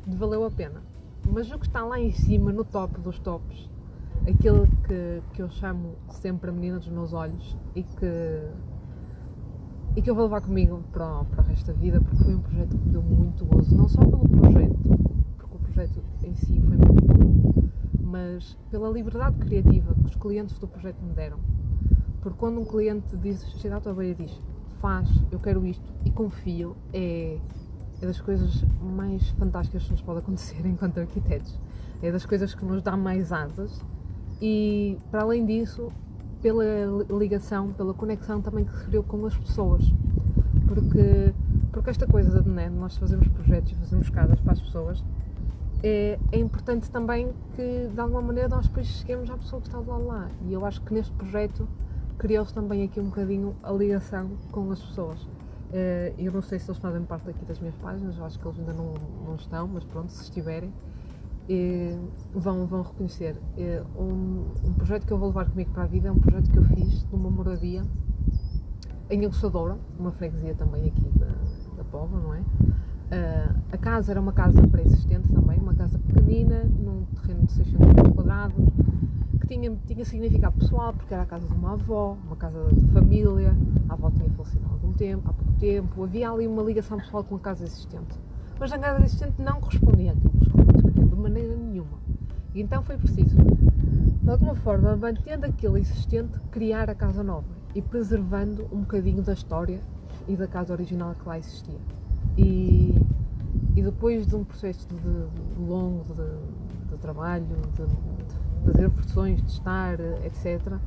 A: de valeu a pena. Mas o que está lá em cima, no top dos tops, aquele que eu chamo sempre a menina dos meus olhos e que eu vou levar comigo para o resto da vida, porque foi um projeto que me deu muito gozo, não só pelo projeto, porque o projeto em si foi muito bom, mas pela liberdade criativa que os clientes do projeto me deram. Porque quando um cliente diz, chega à tua beira e diz: faz, eu quero isto, e confio, é das coisas mais fantásticas que nos pode acontecer enquanto arquitetos. É das coisas que nos dá mais asas e, para além disso, pela ligação, pela conexão também que se criou com as pessoas. Porque esta coisa, né, nós fazemos projetos e fazemos casas para as pessoas, é importante também que, de alguma maneira, nós depois cheguemos à pessoa que está do lado lá. E eu acho que neste projeto criou-se também aqui um bocadinho a ligação com as pessoas. Eu não sei se eles fazem parte aqui das minhas páginas, eu acho que eles ainda não estão, mas pronto, se estiverem, vão reconhecer. Um projeto que eu vou levar comigo para a vida é um projeto que eu fiz de uma moradia em Aguçadoura, uma freguesia também aqui da Póvoa, não é? A casa era uma casa pré-existente também, uma casa pequenina, num terreno de 600 metros quadrados, que tinha significado pessoal, porque era a casa de uma avó, uma casa de família. A avó tinha falecido há pouco tempo, havia ali uma ligação pessoal com a casa existente. Mas a casa existente não correspondia àquilo que os clientes queriam, de maneira nenhuma. E então foi preciso, de alguma forma, mantendo aquilo existente, criar a casa nova e preservando um bocadinho da história e da casa original que lá existia. E depois de um processo longo de trabalho, de fazer versões, de estar, etc.,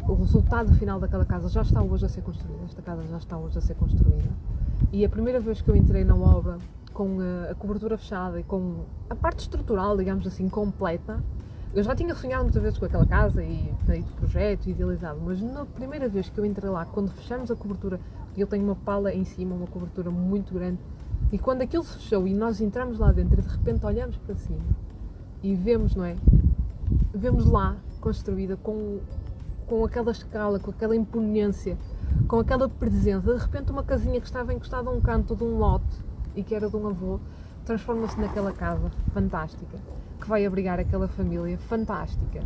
A: o resultado final daquela casa já está hoje a ser construída. Esta casa já está hoje a ser construída. E a primeira vez que eu entrei na obra, com a cobertura fechada e com a parte estrutural, digamos assim, completa, eu já tinha sonhado muitas vezes com aquela casa e feito projeto, idealizado, mas na primeira vez que eu entrei lá, quando fechamos a cobertura, eu tenho uma pala em cima, uma cobertura muito grande, e quando aquilo se fechou e nós entramos lá dentro e de repente olhamos para cima e vemos, não é? Vemos lá, construída com aquela escala, com aquela imponência, com aquela presença, de repente uma casinha que estava encostada a um canto de um lote e que era de um avô, transforma-se naquela casa fantástica, que vai abrigar aquela família fantástica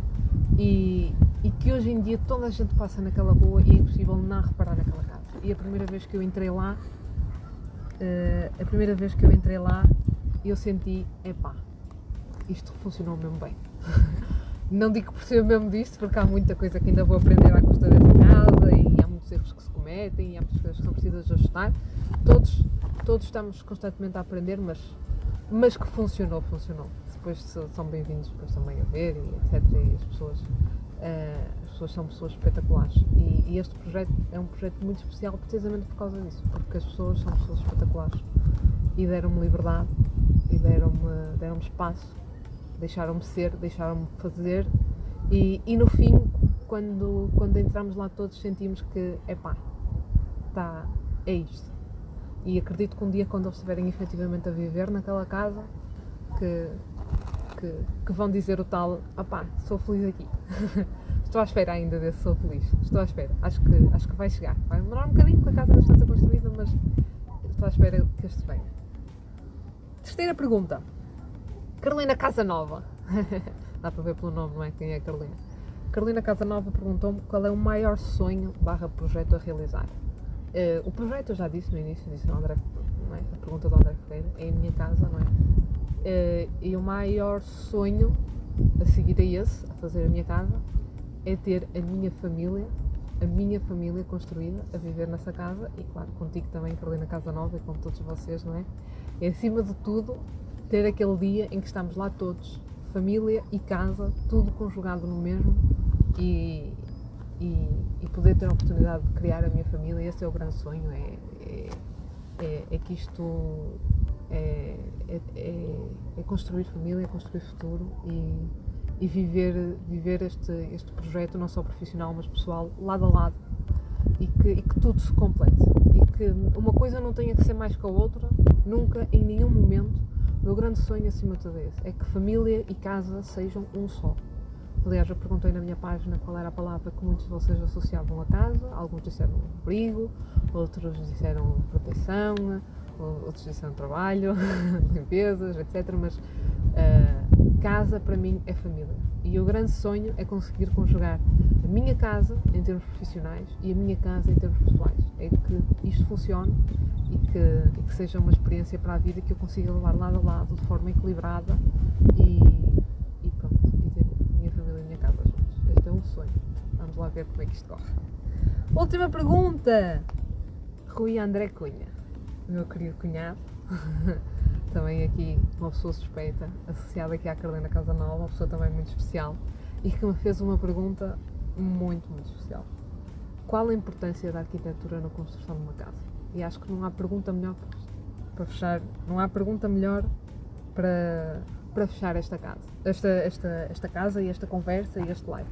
A: e que hoje em dia toda a gente passa naquela rua e é impossível não reparar naquela casa. E a primeira vez que eu entrei lá, eu senti, isto funcionou mesmo bem. Não digo que percebo mesmo disto, porque há muita coisa que ainda vou aprender à custa dessa casa e há muitos erros que se cometem e há muitas coisas que são precisas ajustar. Todos estamos constantemente a aprender, mas que funcionou. Depois são bem-vindos depois também a ver e etc. E as pessoas são pessoas espetaculares. E este projeto é um projeto muito especial precisamente por causa disso, porque as pessoas são pessoas espetaculares e deram-me liberdade e deram-me espaço, deixaram-me ser, deixaram-me fazer e no fim, quando entramos lá todos, sentimos que é isto. E acredito que um dia, quando eles estiverem efetivamente a viver naquela casa, que vão dizer o tal, sou feliz aqui. Estou à espera ainda desse sou feliz. Estou à espera. Acho que vai chegar. Vai demorar um bocadinho, porque a casa não está a ser construída, mas estou à espera que este venha. Terceira pergunta. Carolina Casanova. Dá para ver pelo nome, não é? Quem é a Carolina? Carolina Casanova perguntou-me qual é o maior sonho / projeto a realizar. O projeto eu já disse no início, disse ao André, não é? A pergunta do André Ferreira, é a minha casa, não é? E o maior sonho a seguir a esse, a fazer a minha casa, é ter a minha família construída, a viver nessa casa e claro, contigo também, Carolina Casanova, e com todos vocês, não é? É acima de tudo ter aquele dia em que estamos lá todos, família e casa, tudo conjugado no mesmo e poder ter a oportunidade de criar a minha família. Esse é o grande sonho, é que isto é construir família, é construir futuro e viver este projeto não só profissional mas pessoal, lado a lado e que tudo se complete e que uma coisa não tenha que ser mais que a outra, nunca, em nenhum momento. O meu grande sonho acima de tudo é que família e casa sejam um só. Aliás, eu perguntei na minha página qual era a palavra que muitos de vocês associavam a casa. Alguns disseram abrigo, outros disseram proteção, outros disseram trabalho, limpezas, etc. Mas casa para mim é família. E o grande sonho é conseguir conjugar a minha casa em termos profissionais e a minha casa em termos pessoais. É que isto funcione e que seja uma experiência para a vida que eu consiga levar lado a lado de forma equilibrada e pronto, e ter a minha família e a minha casa juntos. Este é um sonho. Vamos lá ver como é que isto corre. Última pergunta. Rui André Cunha, meu querido cunhado, também aqui uma pessoa suspeita, associada aqui à Carolina Casanova, uma pessoa também muito especial e que me fez uma pergunta muito, muito especial. Qual a importância da arquitetura na construção de uma casa? E acho que não há pergunta melhor para fechar, não há pergunta melhor para fechar esta casa e esta conversa e este live.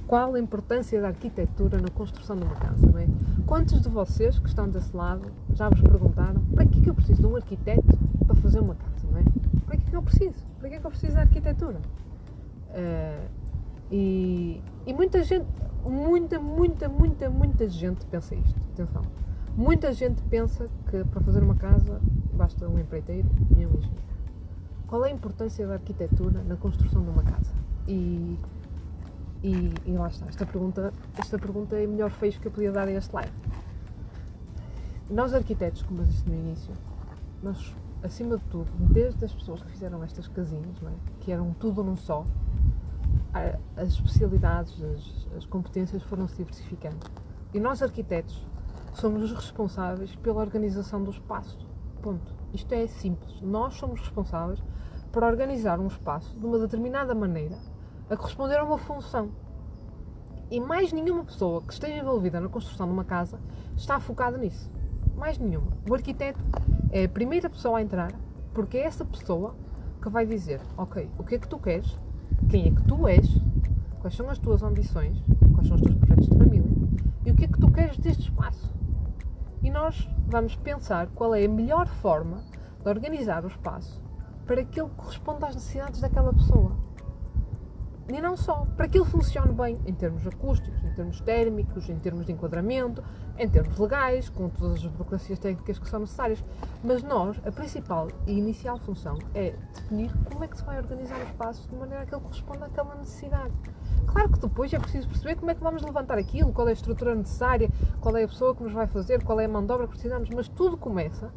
A: Qual a importância da arquitetura na construção de uma casa, não é? Quantos de vocês que estão desse lado já vos perguntaram para que é que eu preciso de um arquiteto para fazer uma casa, não é? Para que é que eu preciso? Para que é que eu preciso da arquitetura? E muita gente, muita gente pensa isto, atenção. Muita gente pensa que para fazer uma casa basta um empreiteiro e um engenheiro. Qual é a importância da arquitetura na construção de uma casa? E lá está, esta pergunta é o melhor fecho que eu podia dar a este live. Nós arquitetos, como eu disse no início, nós, acima de tudo, desde as pessoas que fizeram estas casinhas, não é? Que eram tudo num só, as especialidades, as competências foram se diversificando. E nós arquitetos somos os responsáveis pela organização do espaço. Ponto. Isto é simples. Nós somos responsáveis por organizar um espaço de uma determinada maneira a corresponder a uma função. E mais nenhuma pessoa que esteja envolvida na construção de uma casa está focada nisso. Mais nenhuma. O arquiteto é a primeira pessoa a entrar, porque é essa pessoa que vai dizer: ok, o que é que tu queres? Quem é que tu és? Quais são as tuas ambições? Quais são os teus projetos de família? E o que é que tu queres deste espaço? E nós vamos pensar qual é a melhor forma de organizar o espaço para que ele corresponda às necessidades daquela pessoa. E não só, para que ele funcione bem em termos acústicos, em termos térmicos, em termos de enquadramento, em termos legais, com todas as burocracias técnicas que são necessárias. Mas nós, a principal e inicial função é definir como é que se vai organizar o espaço de maneira a que ele corresponda àquela necessidade. Claro que depois é preciso perceber como é que vamos levantar aquilo, qual é a estrutura necessária, qual é a pessoa que nos vai fazer, qual é a mão de obra que precisamos, mas tudo começa.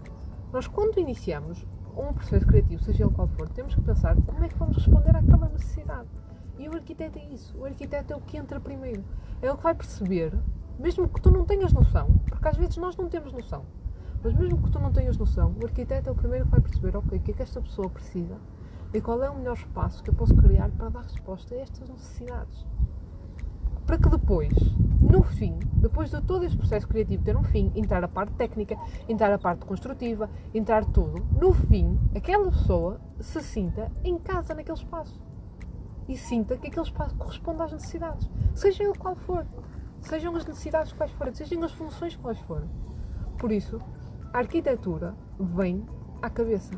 A: Nós, quando iniciamos um processo criativo, seja ele qual for, temos que pensar como é que vamos responder àquela necessidade. E o arquiteto é isso. O arquiteto é o que entra primeiro. É o que vai perceber, mesmo que tu não tenhas noção, porque às vezes nós não temos noção, mas mesmo que tu não tenhas noção, o arquiteto é o primeiro que vai perceber, ok, o que é que esta pessoa precisa e qual é o melhor espaço que eu posso criar para dar resposta a estas necessidades. Para que depois, no fim, depois de todo este processo criativo ter um fim, entrar a parte técnica, entrar a parte construtiva, entrar tudo, no fim, aquela pessoa se sinta em casa naquele espaço. E sinta que aquele espaço corresponde às necessidades, seja ele qual for, sejam as necessidades quais forem, sejam as funções quais forem. Por isso, a arquitetura vem à cabeça,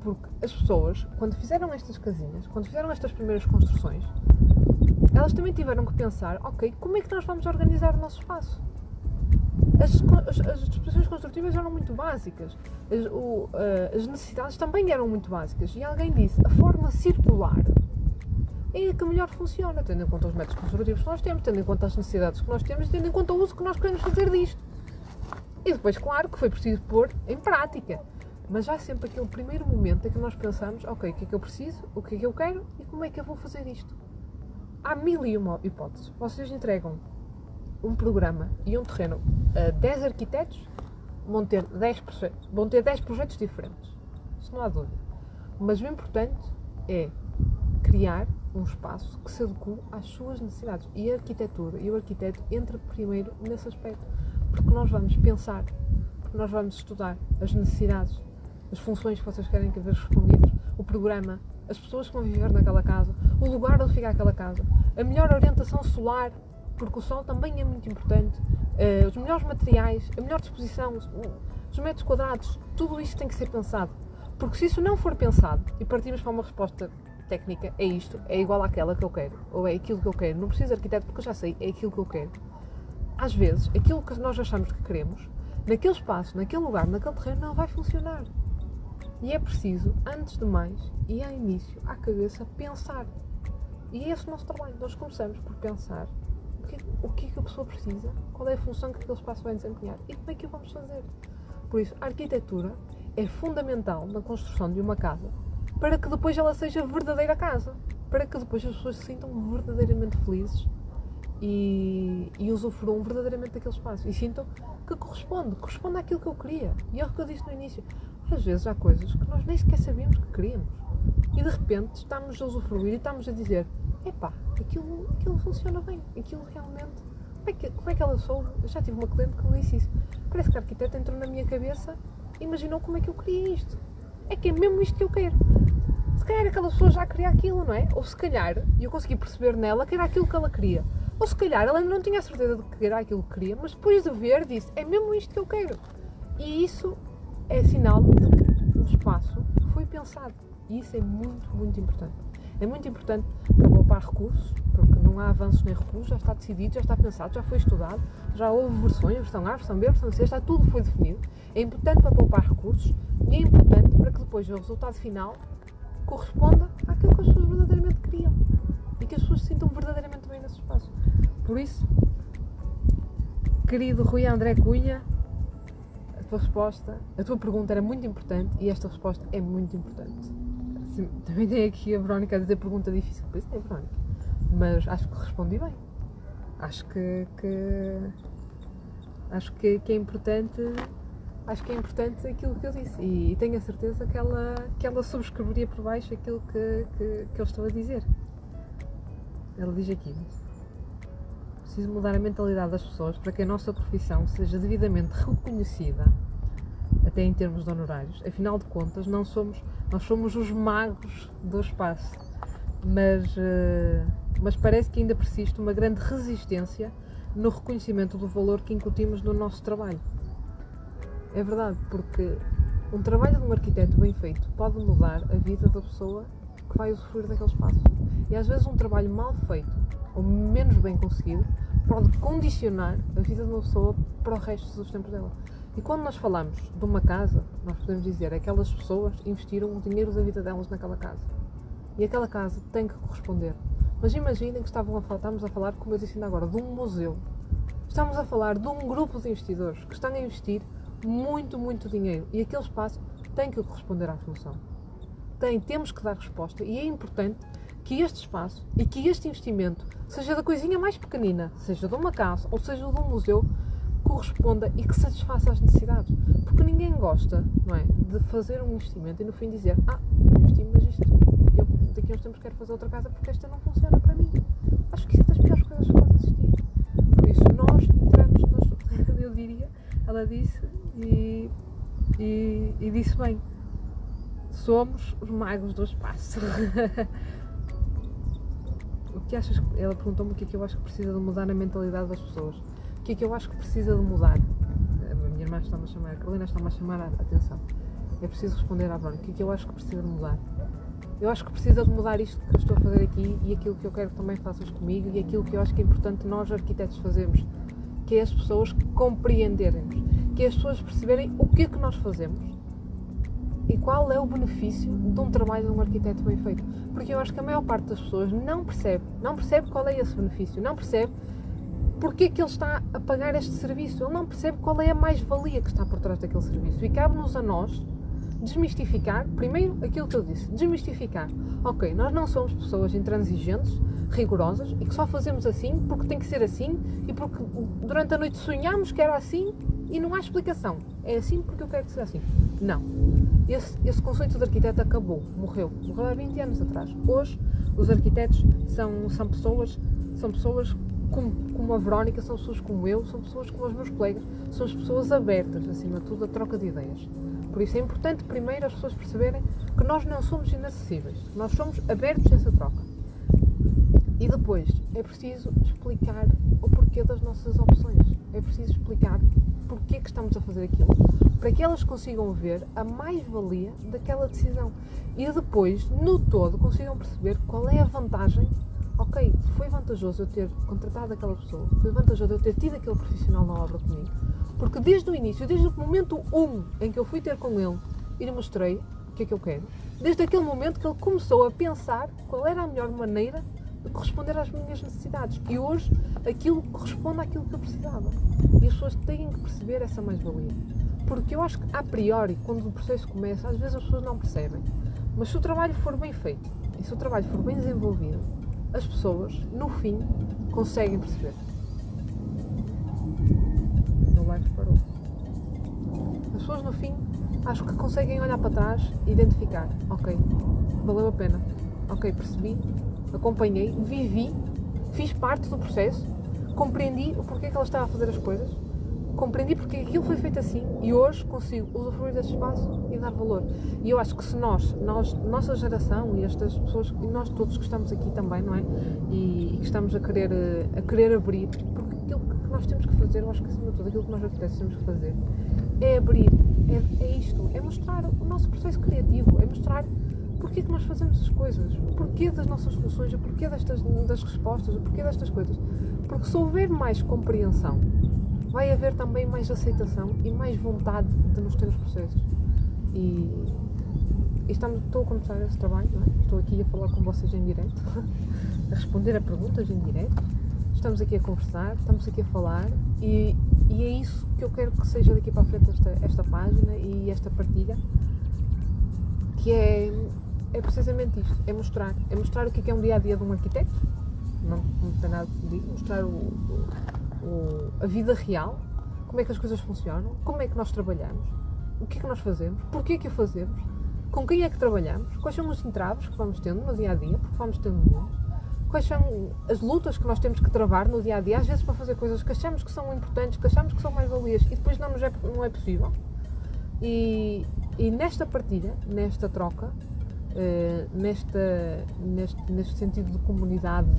A: porque as pessoas, quando fizeram estas casinhas, quando fizeram estas primeiras construções, elas também tiveram que pensar, ok, como é que nós vamos organizar o nosso espaço? As disposições construtivas eram muito básicas, as necessidades também eram muito básicas, e alguém disse, a forma circular é a que melhor funciona, tendo em conta os métodos construtivos que nós temos, tendo em conta as necessidades que nós temos e tendo em conta o uso que nós queremos fazer disto. E depois, claro, que foi preciso pôr em prática. Mas há sempre aquele primeiro momento em que nós pensamos, ok, o que é que eu preciso, o que é que eu quero e como é que eu vou fazer isto. Há 1001 hipóteses. Vocês entregam um programa e um terreno a 10 arquitetos, vão ter 10 projetos diferentes. Isso não há dúvida. Mas o importante é criar um espaço que se adeque às suas necessidades. E a arquitetura e o arquiteto entra primeiro nesse aspecto. Porque nós vamos pensar, porque nós vamos estudar as necessidades, as funções que vocês querem que ver respondidas, o programa, as pessoas que vão viver naquela casa, o lugar onde fica aquela casa, a melhor orientação solar, porque o sol também é muito importante, os melhores materiais, a melhor disposição, os metros quadrados, tudo isso tem que ser pensado. Porque se isso não for pensado e partimos para uma resposta técnica, é isto, é igual àquela que eu quero, ou é aquilo que eu quero, não preciso de arquiteto porque eu já sei, é aquilo que eu quero. Às vezes, aquilo que nós achamos que queremos, naquele espaço, naquele lugar, naquele terreno, não vai funcionar. E é preciso, antes de mais, e ao início, à cabeça, pensar. E é esse o nosso trabalho. Nós começamos por pensar o que é que a pessoa precisa, qual é a função que aquele espaço vai desempenhar e como é que o vamos fazer. Por isso, a arquitetura é fundamental na construção de uma casa para que depois ela seja verdadeira casa, para que depois as pessoas se sintam verdadeiramente felizes e usufruam verdadeiramente daquele espaço e sintam que corresponde àquilo que eu queria. E é o que eu disse no início, às vezes há coisas que nós nem sequer sabíamos que queríamos e de repente estamos a usufruir e estamos a dizer, epá, aquilo funciona bem, aquilo realmente, como é que ela soube? Eu já tive uma cliente que me disse isso, parece que a arquiteta entrou na minha cabeça e imaginou como é que eu queria isto, é que é mesmo isto que eu quero. Se calhar aquela pessoa já queria aquilo, não é? Ou se calhar, e eu consegui perceber nela que era aquilo que ela queria. Ou se calhar ela não tinha a certeza de que era aquilo que queria, mas depois de ver disse, é mesmo isto que eu quero. E isso é sinal de que o espaço foi pensado. E isso é muito, muito importante. É muito importante para poupar recursos, porque não há avanços nem recuos, já está decidido, já está pensado, já foi estudado, já houve versões, versão A, versão B, versão C, já tudo foi definido. É importante para poupar recursos e é importante para que depois o resultado final corresponda àquilo que as pessoas verdadeiramente queriam e que as pessoas se sintam verdadeiramente bem nesse espaço. Por isso, querido Rui André Cunha, a tua resposta, a tua pergunta era muito importante e esta resposta é muito importante. Sim, também tem aqui a Verónica a dizer pergunta difícil, pois é, Verónica, mas acho que respondi bem. Acho que Acho que é importante, aquilo que eu disse, e tenho a certeza que ela subscreveria por baixo aquilo que eu estou a dizer. Ela diz aqui: preciso mudar a mentalidade das pessoas para que a nossa profissão seja devidamente reconhecida, até em termos de honorários. Afinal de contas, nós somos os magos do espaço, mas parece que ainda persiste uma grande resistência no reconhecimento do valor que incutimos no nosso trabalho. É verdade, porque um trabalho de um arquiteto bem feito pode mudar a vida da pessoa que vai usufruir daquele espaço. E às vezes um trabalho mal feito ou menos bem conseguido pode condicionar a vida de uma pessoa para o resto dos tempos dela. E quando nós falamos de uma casa, nós podemos dizer que aquelas pessoas investiram o dinheiro da vida delas naquela casa. E aquela casa tem que corresponder. Mas imaginem que estamos a falar, como eu disse ainda agora, de um museu. Estamos a falar de um grupo de investidores que estão a investir muito, muito dinheiro. E aquele espaço tem que corresponder à função. Temos que dar resposta, e é importante que este espaço e que este investimento, seja da coisinha mais pequenina, seja de uma casa ou seja de um museu, corresponda e que satisfaça as necessidades. Porque ninguém gosta, não é, de fazer um investimento e no fim dizer: investi, mas isto, eu daqui a uns tempos quero fazer outra casa porque esta não funciona para mim. Acho que isso é das piores coisas que pode existir. Por isso nós entramos, eu diria, ela disse e disse bem, somos os magos do espaço. O que achas? Ela perguntou-me o que é que eu acho que precisa de mudar na mentalidade das pessoas. O que é que eu acho que precisa de mudar? A minha irmã está-me a chamar, a Carolina está-me a chamar a atenção. É preciso responder à Bruna. O que é que eu acho que precisa de mudar? Eu acho que precisa de mudar isto que eu estou a fazer aqui e aquilo que eu quero que também faças comigo e aquilo que eu acho que é importante nós arquitetos fazermos, que é as pessoas compreenderem-nos, que é as pessoas perceberem o que é que nós fazemos e qual é o benefício de um trabalho de um arquiteto bem feito. Porque eu acho que a maior parte das pessoas não percebe qual é esse benefício, não percebe porque é que ele está a pagar este serviço, ele não percebe qual é a mais-valia que está por trás daquele serviço. E cabe-nos a nós desmistificar, primeiro aquilo que eu disse, desmistificar. Ok, nós não somos pessoas intransigentes, rigorosas e que só fazemos assim porque tem que ser assim e porque durante a noite sonhamos que era assim e não há explicação. É assim porque eu quero que seja assim. Não. Esse conceito de arquiteto acabou, morreu há 20 anos atrás. Hoje os arquitetos são pessoas como a Verónica, são pessoas como eu, são pessoas como os meus colegas, são as pessoas abertas, acima de tudo, a troca de ideias. Por isso é importante primeiro as pessoas perceberem que nós não somos inacessíveis, nós somos abertos a essa troca. E depois é preciso explicar o porquê das nossas opções, é preciso explicar porquê que estamos a fazer aquilo, para que elas consigam ver a mais-valia daquela decisão e depois, no todo, consigam perceber qual é a vantagem. Ok, foi vantajoso eu ter contratado aquela pessoa, foi vantajoso eu ter tido aquele profissional na obra comigo, porque desde o início, desde o momento 1 em que eu fui ter com ele e lhe mostrei o que é que eu quero, desde aquele momento que ele começou a pensar qual era a melhor maneira de corresponder às minhas necessidades, e hoje aquilo corresponde àquilo que eu precisava. E as pessoas têm que perceber essa mais-valia, porque eu acho que a priori, quando o processo começa, às vezes as pessoas não percebem, mas se o trabalho for bem feito e se o trabalho for bem desenvolvido, as pessoas, no fim, conseguem perceber. O meu live parou. As pessoas, no fim, acho que conseguem olhar para trás e identificar. Ok, valeu a pena. Ok, percebi, acompanhei, vivi, fiz parte do processo, compreendi o porquê que ela estava a fazer as coisas, compreendi porque aquilo foi feito assim e hoje consigo usufruir desse espaço e dar valor. E eu acho que se nossa geração e estas pessoas, e nós todos que estamos aqui também, não é? E que estamos a querer abrir, porque aquilo que nós temos que fazer, eu acho que acima de tudo, aquilo que nós arquitetos temos que fazer é abrir, é isto, é mostrar o nosso processo criativo, é mostrar porque é que nós fazemos as coisas, o porquê das nossas soluções, o porquê das respostas, o porquê destas coisas. Porque se houver mais compreensão, vai haver também mais aceitação e mais vontade de nos ter nos processos. E estou a começar esse trabalho, não é? Estou aqui a falar com vocês em direto, a responder a perguntas em direto. Estamos aqui a conversar, estamos aqui a falar e é isso que eu quero que seja daqui para a frente esta página e esta partilha, que é precisamente isto, é mostrar o que é um dia-a-dia de um arquiteto, não tem nada de dizer, mostrar a vida real, como é que as coisas funcionam, como é que nós trabalhamos, o que é que nós fazemos, porquê é que o fazemos, com quem é que trabalhamos, quais são os entraves que vamos tendo no dia-a-dia, porque vamos tendo muitos, quais são as lutas que nós temos que travar no dia-a-dia, às vezes para fazer coisas que achamos que são importantes, que achamos que são mais-valias e depois não é possível. E nesta partilha, nesta troca, neste sentido de comunidade,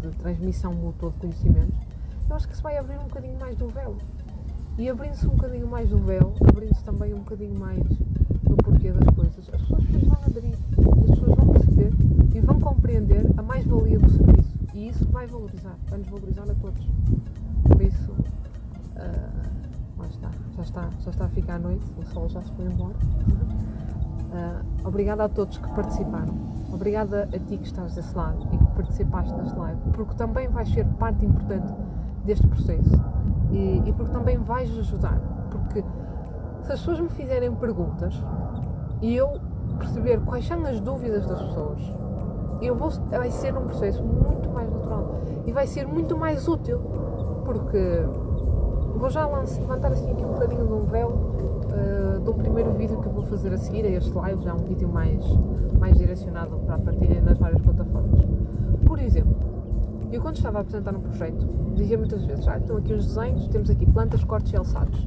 A: de transmissão mútua de conhecimentos, eu acho que se vai abrir um bocadinho mais do véu. E abrindo-se um bocadinho mais do véu, abrindo-se também um bocadinho mais do porquê das coisas, as pessoas depois vão aderir, as pessoas vão perceber e vão compreender a mais-valia do serviço. E isso vai-nos valorizar a todos. Por isso, lá está, já está a ficar noite, o sol já se foi embora. Obrigada a todos que participaram. Obrigada a ti que estás desse lado e que participaste neste live, porque também vais ser parte importante deste processo e porque também vais ajudar. Porque se as pessoas me fizerem perguntas e eu perceber quais são as dúvidas das pessoas, vai ser um processo muito mais natural e vai ser muito mais útil, porque vou já levantar assim aqui um bocadinho de um véu do primeiro vídeo que eu vou fazer a seguir a este live, já um vídeo mais direcionado para a partilha nas várias plataformas. Por exemplo, eu quando estava a apresentar um projeto, dizia muitas vezes, estão aqui os desenhos, temos aqui plantas, cortes e alçados.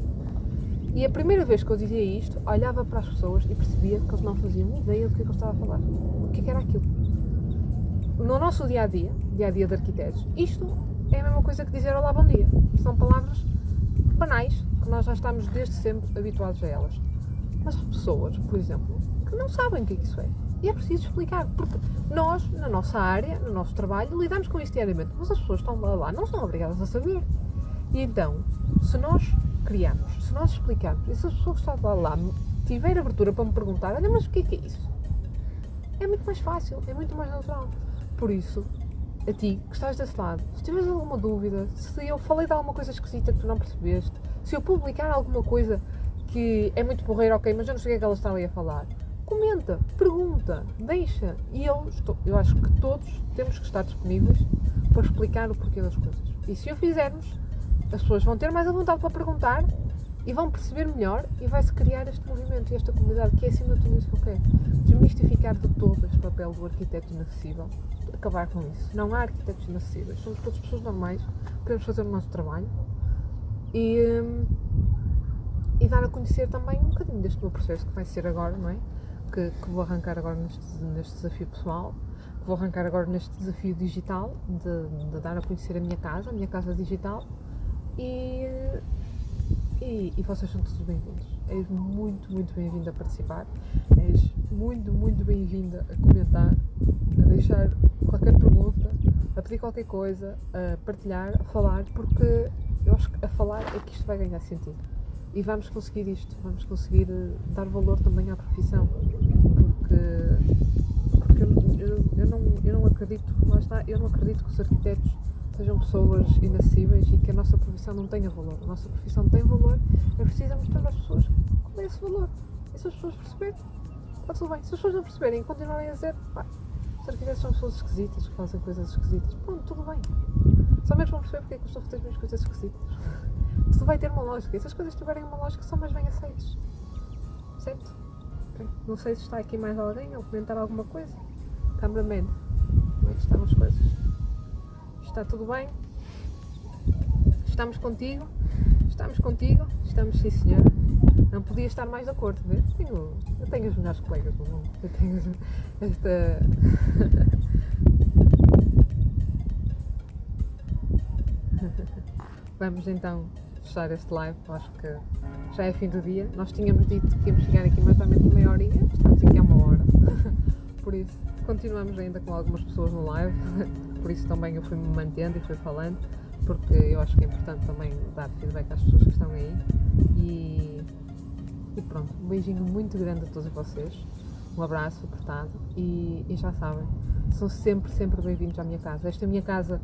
A: E a primeira vez que eu dizia isto, olhava para as pessoas e percebia que eles não faziam ideia do que eu estava a falar. O que era aquilo? No nosso dia-a-dia de arquitetos, isto é a mesma coisa que dizer olá, bom dia. São palavras banais, que nós já estamos desde sempre habituados a elas. Mas há pessoas, por exemplo, que não sabem o que isso é. E é preciso explicar, porque nós, na nossa área, no nosso trabalho, lidamos com isso diariamente, mas as pessoas que estão lá não são obrigadas a saber. E então, se nós criamos, se nós explicarmos, e se as pessoas que estão lá tiver abertura para me perguntar, olha, mas o que é isso? É muito mais fácil, é muito mais natural. Por isso, a ti, que estás desse lado, se tiveres alguma dúvida, se eu falei de alguma coisa esquisita que tu não percebeste, se eu publicar alguma coisa que é muito porreira, ok, mas eu não sei o que é que ela está ali a falar, comenta, pergunta, deixa. E eu acho que todos temos que estar disponíveis para explicar o porquê das coisas. E se o fizermos, as pessoas vão ter mais a vontade para perguntar e vão perceber melhor e vai-se criar este movimento e esta comunidade, que é acima de tudo isso que eu quero. Desmistificar de todo este papel do arquiteto inacessível, acabar com isso. Não há arquitetos inacessíveis, somos todas pessoas normais, queremos fazer o nosso trabalho e dar a conhecer também um bocadinho deste meu processo que vai ser agora, não é? Que vou arrancar agora neste desafio pessoal, que vou arrancar agora neste desafio digital de dar a conhecer a minha casa digital e vocês são todos bem-vindos. És muito, muito bem-vindo a participar, és muito, muito bem-vinda a comentar, a deixar qualquer pergunta, a pedir qualquer coisa, a partilhar, a falar, porque eu acho que a falar é que isto vai ganhar sentido. E vamos conseguir isto, vamos conseguir dar valor também à profissão, porque eu não acredito, lá está, eu não acredito que os arquitetos sejam pessoas inacessíveis e que a nossa profissão não tenha valor. A nossa profissão tem valor, é preciso mostrar às pessoas qual é esse valor. E se as pessoas perceberem, está tudo bem. Se as pessoas não perceberem e continuarem a dizer, os arquitetos são pessoas esquisitas, que fazem coisas esquisitas, pronto, tudo bem. Só mesmo vão perceber porque é que estou a fazer as minhas coisas esquisitas. Isso vai ter uma lógica. E se as coisas tiverem uma lógica, são mais bem aceitas. Certo? Okay. Não sei se está aqui mais alguém a comentar alguma coisa. Cameraman, como é que estão as coisas? Está tudo bem? Estamos contigo? Estamos sim, senhora. Não podia estar mais de acordo, vê? Eu tenho os melhores colegas do mundo. Eu tenho esta... Vamos então fechar este live, acho que já é fim do dia. Nós tínhamos dito que íamos chegar aqui mais ou menos meia hora e estamos aqui há uma hora. Por isso, continuamos ainda com algumas pessoas no live, por isso também eu fui-me mantendo e fui falando, porque eu acho que é importante também dar feedback às pessoas que estão aí. E pronto, um beijinho muito grande a todos vocês, um abraço apertado e já sabem, são sempre bem-vindos à minha casa. Esta é a minha casa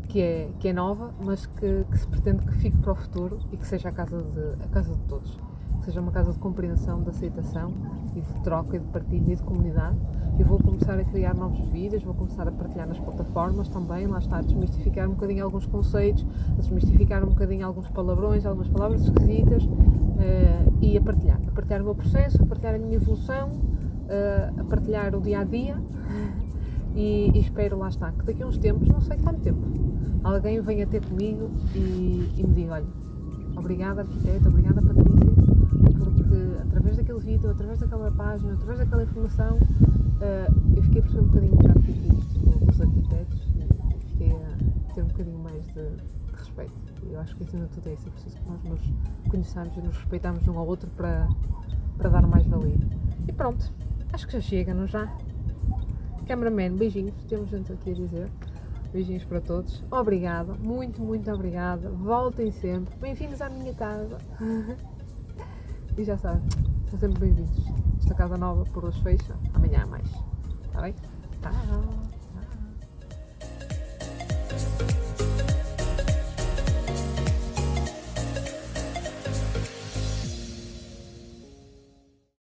A: que é nova, mas que se pretende que fique para o futuro e que seja a casa de todos. que seja uma casa de compreensão, de aceitação e de troca e de partilha e de comunidade. Eu vou começar a criar novos vídeos, vou começar a partilhar nas plataformas também, lá está, a desmistificar um bocadinho alguns conceitos, a desmistificar um bocadinho alguns palavrões, algumas palavras esquisitas e a partilhar o meu processo, a partilhar a minha evolução, a partilhar o dia-a-dia e espero, lá está, que daqui a uns tempos, não sei quanto tempo, alguém venha ter comigo e me diga, olha, obrigada arquiteta, obrigada Patrícia, porque através daquele vídeo, através daquela página, através daquela informação, eu fiquei a perceber um bocadinho já que existe os arquitetos e fiquei a ter um bocadinho mais de respeito. Eu acho que acima de tudo é isso, é preciso que nós nos conheçamos e nos respeitamos um ao outro para dar mais valia. E pronto, acho que já chega, não já? Cameraman, beijinhos, temos gente aqui a dizer. Beijinhos para todos. Obrigada, muito, muito obrigada. Voltem sempre. Bem-vindos à minha casa. E já sabem, são sempre bem-vindos. Esta casa nova por hoje fecha. Amanhã há mais. Está bem? Tchau.